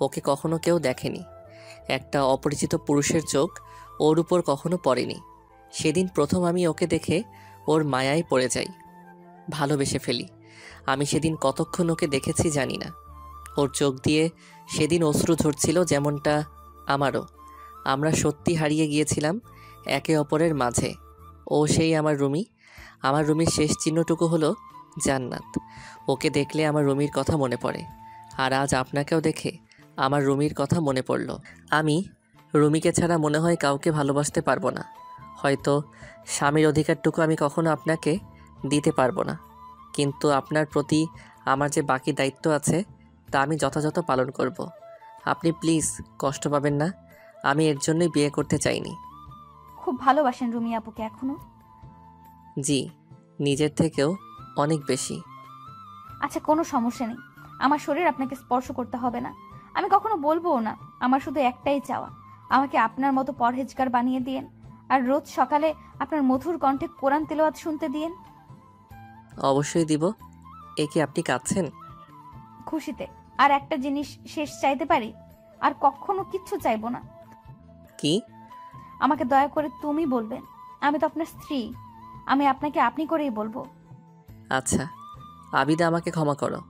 ওকে কখনো কেউ দেখেনি। একটা অপরিচিত পুরুষের চোখ ওর উপর কখনো পড়েনি। সেদিন প্রথম আমি ওকে দেখে ওর মায়ায় পড়ে যাই, ভালোবেসে ফেলি। আমি সেদিন কতক্ষণ ওকে দেখেছি জানি না। ওর চোখ দিয়ে সেদিন অশ্রু ঝরছিল, যেমনটা আমারও। আমরা সত্যি হারিয়ে গিয়েছিলাম একে অপরের মাঝে। ও সেই আমার রুমি। আমার রুমির শেষ চিহ্নটুকু হলো জান্নাত। ওকে দেখলে আমার রুমির কথা মনে পড়ে। আর আজ আপনাকেও দেখে আমার রুমির কথা মনে পড়ল। আমি রুমিকে ছাড়া মনে হয় কাউকে ভালোবাসতে পারবো না। হয়তো স্বামীর অধিকারটুকু আমি কখনো আপনাকে দিতে পারবো না, কিন্তু আপনার প্রতি আমার যে বাকি দায়িত্ব আছে তা আমি যথাযথ পালন করব। আপনি প্লিজ কষ্ট পাবেন না। আমি এর জন্যই বিয়ে করতে চাইনি। খুব ভালোবাসেন রুমি আপুকে এখনো? জি, নিজের থেকেও অনেক বেশি। আচ্ছা, কোনো সমস্যা নেই। আমার শরীর আপনাকে স্পর্শ করতে হবে না, আমি কখনো বলবোও না। আমার শুধু একটাই চাওয়া, আমাকে আপনার মতো পরহেজগার বানিয়ে দিয়েন, আর রোজ সকালে আপনার মধুর কণ্ঠে কোরআন তেলাওয়াত শুনতে দিয়েন। অবশ্যই দিব। এ কি আপনি কাঁদছেন? খুশিতে। আর একটা জিনিস শেষ চাইতে পারি? আর কখনো কিচ্ছু চাইবো না। কি? আমাকে দয়া করে তুমি বলবেন। আমি তো আপনার স্ত্রী, আমি আপনাকে আপনি করেই বলবো। আচ্ছা, আবিদা আমাকে ক্ষমা করো।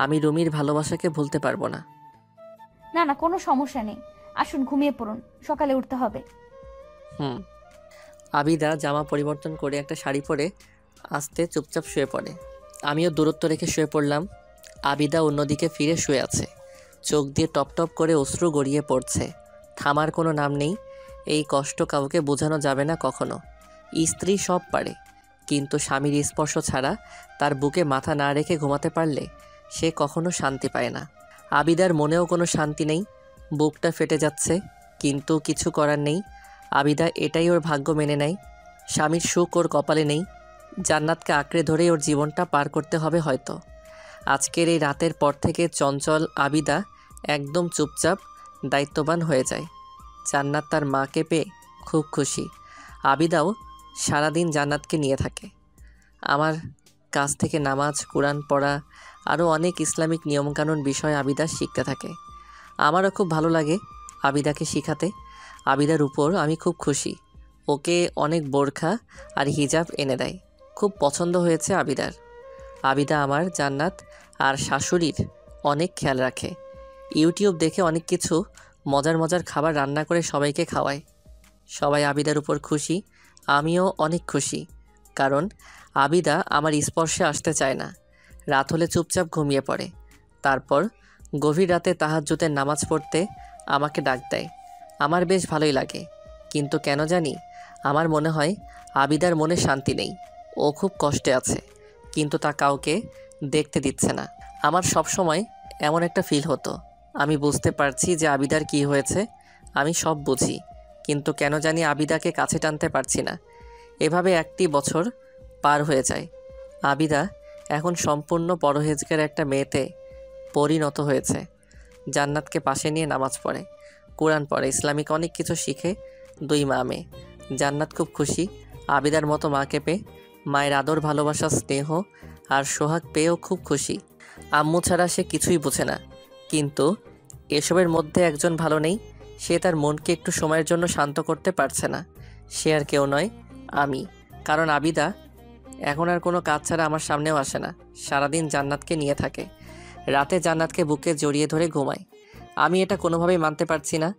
আমি রুমির ভালোবাসাকে ভুলতে পারবো না। না না, কোনো সমস্যা নেই। আসুন ঘুমিয়ে পড়ুন, সকালে উঠতে হবে। আবিদা জামা পরিবর্তন করে একটা শাড়ি পরে আস্তে চুপচাপ শুয়ে পড়ে। আমিও দূরত্ব রেখে শুয়ে পড়লাম। আবিদা অন্যদিকে ফিরে শুয়ে আছে। চোখ দিয়ে টপ টপ করে অশ্রু গড়িয়ে পড়ছে। থামার কোনো নাম নেই। এই কষ্ট কাউকে বোঝানো যাবে না কখনো। স্ত্রী সব পারে, কিন্তু স্বামীর স্পর্শ ছাড়া তার বুকে মাথা না রেখে ঘুমাতে পারলে সে কখনো শান্তি পায় না। আবিদার মনেও কোনো শান্তি নেই। বুকটা ফেটে যাচ্ছে, কিন্তু কিছু করার নেই। আবিদা এটাই ওর ভাগ্য মেনে নেয়। স্বামীর সুখ ওর কপালে নেই। জান্নাতকে আঁকড়ে ধরেই ওর জীবনটা পার করতে হবে হয়তো। আজকের এই রাতের পর থেকে চঞ্চল আবিদা একদম চুপচাপ দায়িত্ববান হয়ে যায়। জান্নাত তার মাকে পেয়ে খুব খুশি। আবিদাও সারাদিন জান্নাতকে নিয়ে থাকে। আমার কাছ থেকে নামাজ, কোরআন পড়া, আরও অনেক ইসলামিক নিয়মকানুন বিষয় আবিদা শিখতে থাকে। আমারও খুব ভালো লাগে আবিদাকে শিখাতে। আবিদার উপর আমি খুব খুশি। ওকে অনেক বোরখা আর হিজাব এনে দেয়। খুব পছন্দ হয়েছে আবিদার। আবিদা আমার, জান্নাত আর শাশুড়ির অনেক খেয়াল রাখে। ইউটিউব দেখে অনেক কিছু মজার মজার খাবার রান্না করে সবাইকে খাওয়ায়। সবাই আবিদার উপর খুশি। আমিও অনেক খুশি, কারণ আবিদা আমার স্পর্শে আসতে চায় না। রাত হলে চুপচাপ ঘুমিয়ে পড়ে। তারপর গভীর রাতে তাহাজ্জুদের নামাজ পড়তে আমাকে ডাক দেয়। আমার বেশ ভালোই লাগে, কিন্তু কেন জানি আমার মনে হয় আবিদার মনে শান্তি নেই। ও খুব কষ্টে আছে, কিন্তু তা কাউকে দেখতে দিচ্ছে না। আমার সব সময় এমন একটা ফিল হতো, আমি বুঝতে পারছি যে আবিদার কি হয়েছে। আমি সব বুঝি, কিন্তু কেন জানি আবিদাকে কাছে টানতে পারছি না। এভাবে একটি বছর পার হয়ে যায়। আবিদা এখন সম্পূর্ণ পরহেজগার একটা মেয়েতে পরিণত হয়েছে। জান্নাতকে পাশে নিয়ে নামাজ পড়ে, কোরআন পড়ে, ইসলামিক অনেক কিছু শিখে। 2 মা মেয়ে। জান্নাত খুব খুশি আবিদার মতো মাকে পেয়ে। মায়ের আদর, ভালোবাসা, স্নেহ আর সোহাগ পেয়েও খুব খুশি। আম্মু ছাড়া সে কিছুই বোঝে না, কিন্তু এসবের মধ্যে একজন ভালো নেই। সে তার মনকে একটু সময়ের জন্য শান্ত করতে পারছে না। সে আর কেউ নয়, আমি। কারণ আবিদা এখন আর কোনো কাজ ছাড়া আমার সামনেও আসে না। সারাদিন জান্নাতকে নিয়ে থাকে। রাতে জান্নাতকে বুকে জড়িয়ে ধরে ঘুমায়। আমি এটা কোনোভাবেই মানতে পারছি না।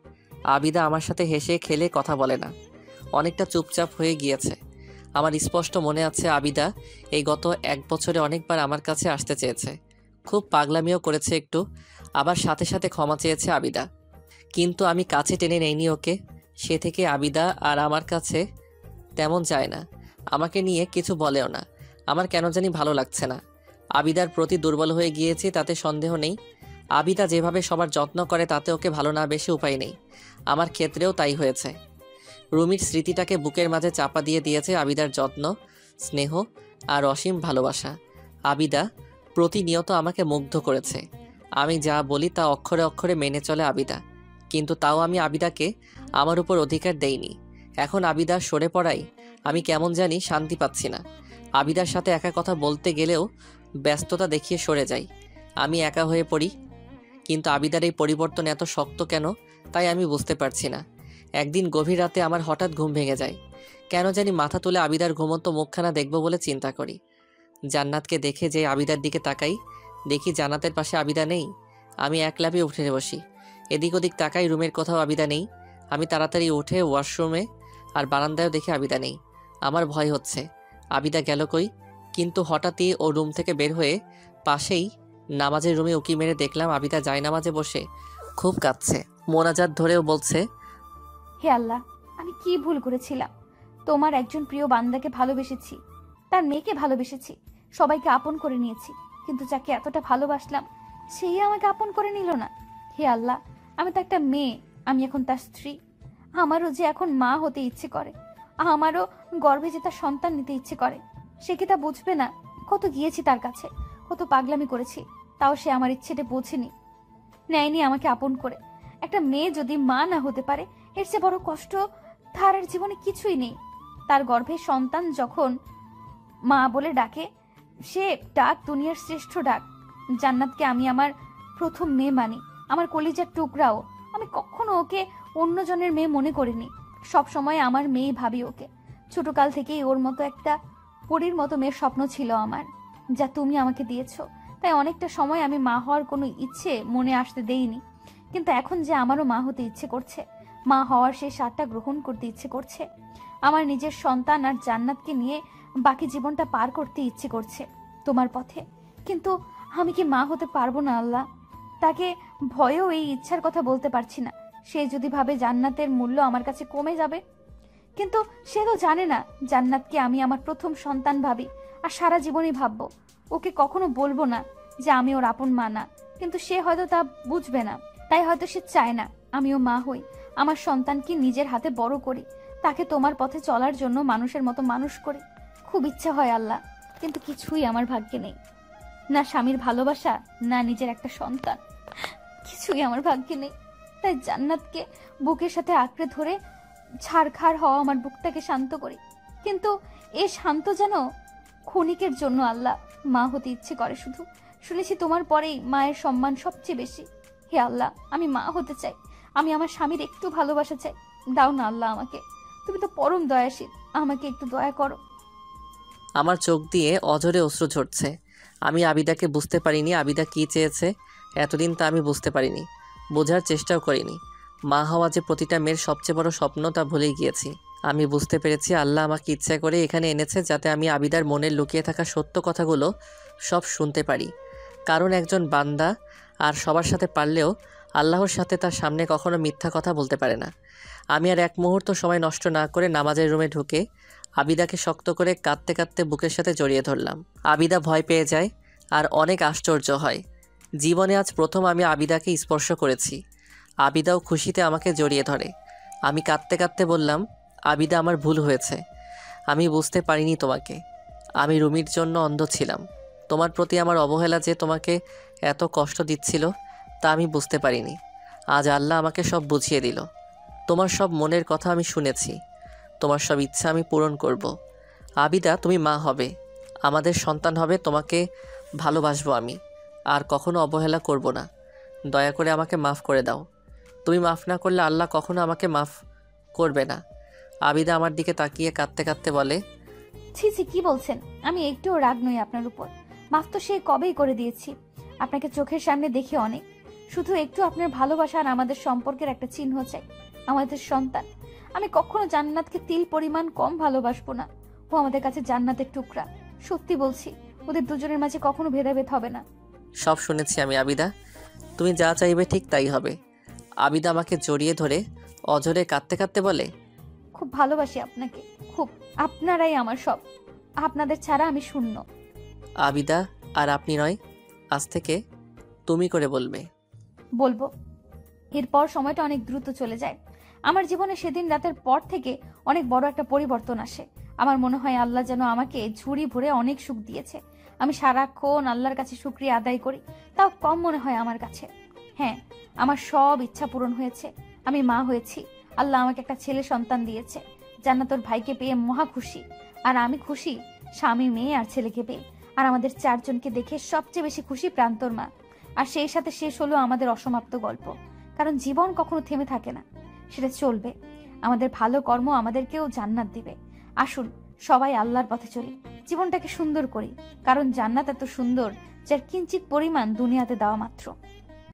আবিদা আমার সাথে হেসে খেলে কথা বলে না, অনেকটা চুপচাপ হয়ে গিয়েছে। আমার স্পষ্ট মনে আছে আবিদা এই গত 1 বছরে অনেকবার আমার কাছে আসতে চেয়েছে। খুব পাগলামিও করেছে একটু, আবার সাথে সাথে ক্ষমা চেয়েছে আবিদা। কিন্তু আমি কাছে টেনে নেইনি ওকে। সে থেকে আবিদা আর আমার কাছে তেমন যায় না। আমাকে নিয়ে কিছু বলেও না। আমার কেন জানি ভালো লাগছে না। আবিদার প্রতি দুর্বল হয়ে গিয়েছি, তাতে সন্দেহ নেই। আবিদা যেভাবে সবার যত্ন করে তাতে ওকে ভালো না বেশি উপায় নেই। আমার ক্ষেত্রেও তাই হয়েছে। রুমির স্মৃতিটাকে বুকের মাঝে চাপা দিয়ে দিয়েছে আবিদার যত্ন, স্নেহ আর অসীম ভালোবাসা। আবিদা প্রতিনিয়ত আমাকে মুগ্ধ করেছে। আমি যা বলি তা অক্ষরে অক্ষরে মেনে চলে আবিদা, কিন্তু তাও আমি আবিদাকে আমার উপর অধিকার দেইনি। এখন আবিদা সরে পড়াই আমি কেমন জানি শান্তি পাচ্ছি না। আবিদার সাথে একা কথা বলতে গেলেও ব্যস্ততা দেখিয়ে সরে যাই। আমি একা হয়ে পড়ি। কিন্তু আবিদার এই পরিবর্তন এত শক্ত কেন, তাই আমি বুঝতে পারছি না। একদিন গভীর রাতে আমার হঠাৎ ঘুম ভেঙে যায়। কেন জানি মাথা তুলে আবিদার ঘুমন্ত মুখখানা দেখব বলে চিন্তা করি। জান্নাতকে দেখে যে আবিদার দিকে তাকাই, দেখি জান্নাতের পাশে আবিদা নেই। আমি এক লাফে উঠে বসি। এদিক ওদিক তাকাই, রুমের কোথাও আবিদা নেই। আমি তাড়াতাড়ি উঠে ওয়াশরুমে আর বারান্দায়ও দেখি আবিদা নেই। আমার ভয় হচ্ছে আবিদা গেল কই। কিন্তু হঠাৎই ও রুম থেকে বের হয়ে পাশেই নামাজের রুমে উকি মেরে দেখলাম আবিদা জায়নামাজে বসে খুব কাঁদছে। মোনাজাত ধরেও বলছে, হে আল্লাহ, আমি কি ভুল করেছিলাম? তোমার একজন প্রিয় বান্দাকে ভালোবেসেছি, তার মেয়েকে ভালোবেসেছি, সবাইকে আপন করে নিয়েছি, কিন্তু যাকে এতটা ভালোবাসলাম সেই আমাকে আপন করে নিল না। হে আল্লাহ, আমি তো একটা মেয়ে, আমি এখন তার স্ত্রী। আমারও যে এখন মা হতে ইচ্ছে করে, আমারও গর্ভে যে তার সন্তান নিতে ইচ্ছে করে। সে কি তা বুঝবে না? কত গিয়েছি তার কাছে, কত পাগলামি করেছি, তাও সে আমার ইচ্ছেটা বোঝেনি, নেয়নি আমাকে আপন করে। একটা মেয়ে যদি মা না হতে পারে, এর চেয়ে বড় কষ্ট তার আর জীবনে কিছুই নেই। তার গর্ভে সন্তান যখন মা বলে ডাকে, সে ডাক দুনিয়ার শ্রেষ্ঠ ডাক। জান্নাতকে আমি আমার প্রথম মেয়ে মানি, আমার কলিজার টুকরাও। আমি কখনো ওকে অন্যজনের মেয়ে মনে করিনি, সব সময় আমার মেয়ে ভাবি ওকে। ছোটকাল থেকেই ওর মতো একটা পরীর মতো মেয়ের স্বপ্ন ছিল আমার, যা তুমি আমাকে দিয়েছো। তাই অনেকটা সময় আমি মা হওয়ার কোনো ইচ্ছে মনে আসতে দেইনি। কিন্তু এখন যে আমারও মা হতে ইচ্ছে করছে, মা হওয়ার সেই স্বাদটা গ্রহণ করতে ইচ্ছে করছে, আমার নিজের সন্তান আর জান্নাতকে নিয়ে বাকি জীবনটা পার করতে ইচ্ছে করছে তোমার পথে। কিন্তু আমি কি মা হতে পারবো না আল্লাহ? তাকে ভয়েও এই ইচ্ছার কথা বলতে পারছি না। সে যদি ভাবে জান্নাতের মূল্য আমার কাছে কমে যাবে, কিন্তু সে তো জানে না জান্নাতকে আমি আমার প্রথম সন্তান ভাবি আর সারা জীবনই ভাববো। ওকে কখনো বলবো না যে আমি ওর আপন মা না, কিন্তু সে হয়তো তা বুঝবে না। তাই হয়তো সে চায় না আমিও মা হই, আমার সন্তানকে নিজের হাতে বড় করি, তাকে তোমার পথে চলার জন্য মানুষের মতো মানুষ করি। খুব ইচ্ছা হয় আল্লাহ, কিন্তু কিছুই আমার ভাগ্যে নেই। না স্বামীর ভালোবাসা, না নিজের একটা সন্তান, কিছুই আমার ভাগ্যে নেই। তাই জান্নাতকে বুকের সাথে আঁকড়ে ধরে ছাড়খাড় হওয়া আমার বুকটাকে শান্ত করি। কিন্তু এ শান্ত যেন ক্ষণিকের জন্য আল্লাহ। মা হতে ইচ্ছে করে শুধু। শুনেছি তোমার পরেই মায়ের সম্মান সবচেয়ে বেশি। হে আল্লাহ, আমি মা হতে চাই, আমি আমার স্বামীর একটু ভালোবাসা চাই। দাও না আল্লাহ আমাকে, তুমি তো পরম দয়াশীল, আমাকে একটু দয়া করো। আমার চোখ দিয়ে অঝরে অশ্রু ঝরছে। আমি আবিদাকে বুঝতে পারিনি আবিদা কী চেয়েছে। এতদিন তা আমি বুঝতে পারিনি, বোঝার চেষ্টাও করিনি। মা হওয়া যে প্রতিটা মেয়ের সবচেয়ে বড় স্বপ্ন, তা ভুলেই গিয়েছি। আমি বুঝতে পেরেছি আল্লাহ আমাকে ইচ্ছা করে এখানে এনেছে, যাতে আমি আবিদার মনের লুকিয়ে থাকা সত্য কথাগুলো সব শুনতে পারি। কারণ একজন বান্দা আর সবার সাথে পারলেও আল্লাহর সাথে তার সামনে কখনো মিথ্যা কথা বলতে পারে না। আমি আর এক মুহূর্ত সময় নষ্ট না করে নামাজের রুমে ঢুকে আবিদাকে শক্ত করে কাঁদতে কাঁদতে বুকের সাথে জড়িয়ে ধরলাম। আবিদা ভয় পেয়ে যায় আর অনেক আশ্চর্য হয়। জীবনে আজ প্রথম আমি আবিদাকে স্পর্শ করেছি। আবিদাও খুশিতে আমাকে জড়িয়ে ধরে। আমি কাঁদতে কাঁদতে বললাম, আবিদা, আমার ভুল হয়েছে। আমি বুঝতে পারিনি তোমাকে। আমি রুমির জন্য অন্ধ ছিলাম। তোমার প্রতি আমার অবহেলা যে তোমাকে এত কষ্ট দিচ্ছিল, তা আমি বুঝতে পারিনি। আজ আল্লাহ আমাকে সব বুঝিয়ে দিল। তোমার সব মনের কথা আমি শুনেছি। তোমার সব ইচ্ছা আমি পূরণ করব। আবিদা, তুমি মা হবে, আমাদের সন্তান হবে, তোমাকে ভালোবাসবো আমি, আর কখনো অবহেলা করব না। দয়া করে আমাকে মাফ করে দাও। তুমি মাফ না করলে আল্লাহ কখনো আমাকে মাফ করবে না। আবিদা আমার দিকে তাকিয়ে কাঁদতে কাঁদতে বলে, ছি ছি, কি বলছেন? আমি একটুও রাগ নই আপনার উপর। মাফ তো সে কবেই করে দিয়েছি। আপনাকে চোখের সামনে দেখে অনেক। শুধু একটু আপনার ভালোবাসা আর আমাদের সম্পর্কের একটা চিহ্ন চাই, আমাদের সন্তান। আমি কখনো জান্নাতকে তিল পরিমাণ কম ভালোবাসবো না। ও আমাদের কাছে জান্নাতের টুকরা। সত্যি বলছি, ওদের দুজনের মাঝে কখনো ভেদাভেদ হবে না। সব শুনেছি আমি আবিদা, তুমি যা চাইবে ঠিক তাই হবে। আবিদা আমাকে জড়িয়ে ধরে অঝরে কাঁদতে কাঁদতে বলে, খুব ভালোবাসি আপনাকে, খুব। আপনারাই আমার সব, আপনাদের ছাড়া আমি শূন্য। আবিদা, আর আপনি নয়, আজ থেকে তুমি করে বলবে। বলবো। এরপর সময়টা অনেক দ্রুত চলে যায়। আমার জীবনে সেদিন রাতের পর থেকে অনেক বড় একটা পরিবর্তন আসে। আমার মনে হয় আল্লাহ যেন আমাকে ঝুড়ি ভরে অনেক সুখ দিয়েছে। আমি সারাক্ষণ আল্লাহর কাছে শুকরিয়া আদায় করি, তাও কম মনে হয় আমার কাছে। হ্যাঁ, আমার সব ইচ্ছা পূরণ হয়েছে। আমি মা হয়েছি, আল্লাহ আমাকে একটা ছেলে সন্তান দিয়েছে। জান্নাতুর ভাইকে পেয়ে মহা খুশি। আর আমি খুশি স্বামী, মেয়ে আর ছেলেকে পেয়ে। আর আমাদের 4 জনকে দেখে সবচেয়ে বেশি খুশি প্রান্তর মা। আর সেই সাথে শেষ হলো আমাদের অসমাপ্ত গল্প। কারণ জীবন কখনো থেমে থাকে না, সেটা চলবে। আমাদের ভালো কর্ম আমাদেরকেও জান্নাত দিবে। আসুন সবাই আল্লাহর পথে চলি, জীবনটাকে সুন্দর করি। কারণ জান্নাত এত সুন্দর যার কিঞ্চিত পরিমাণ দুনিয়াতে দেওয়া মাত্র।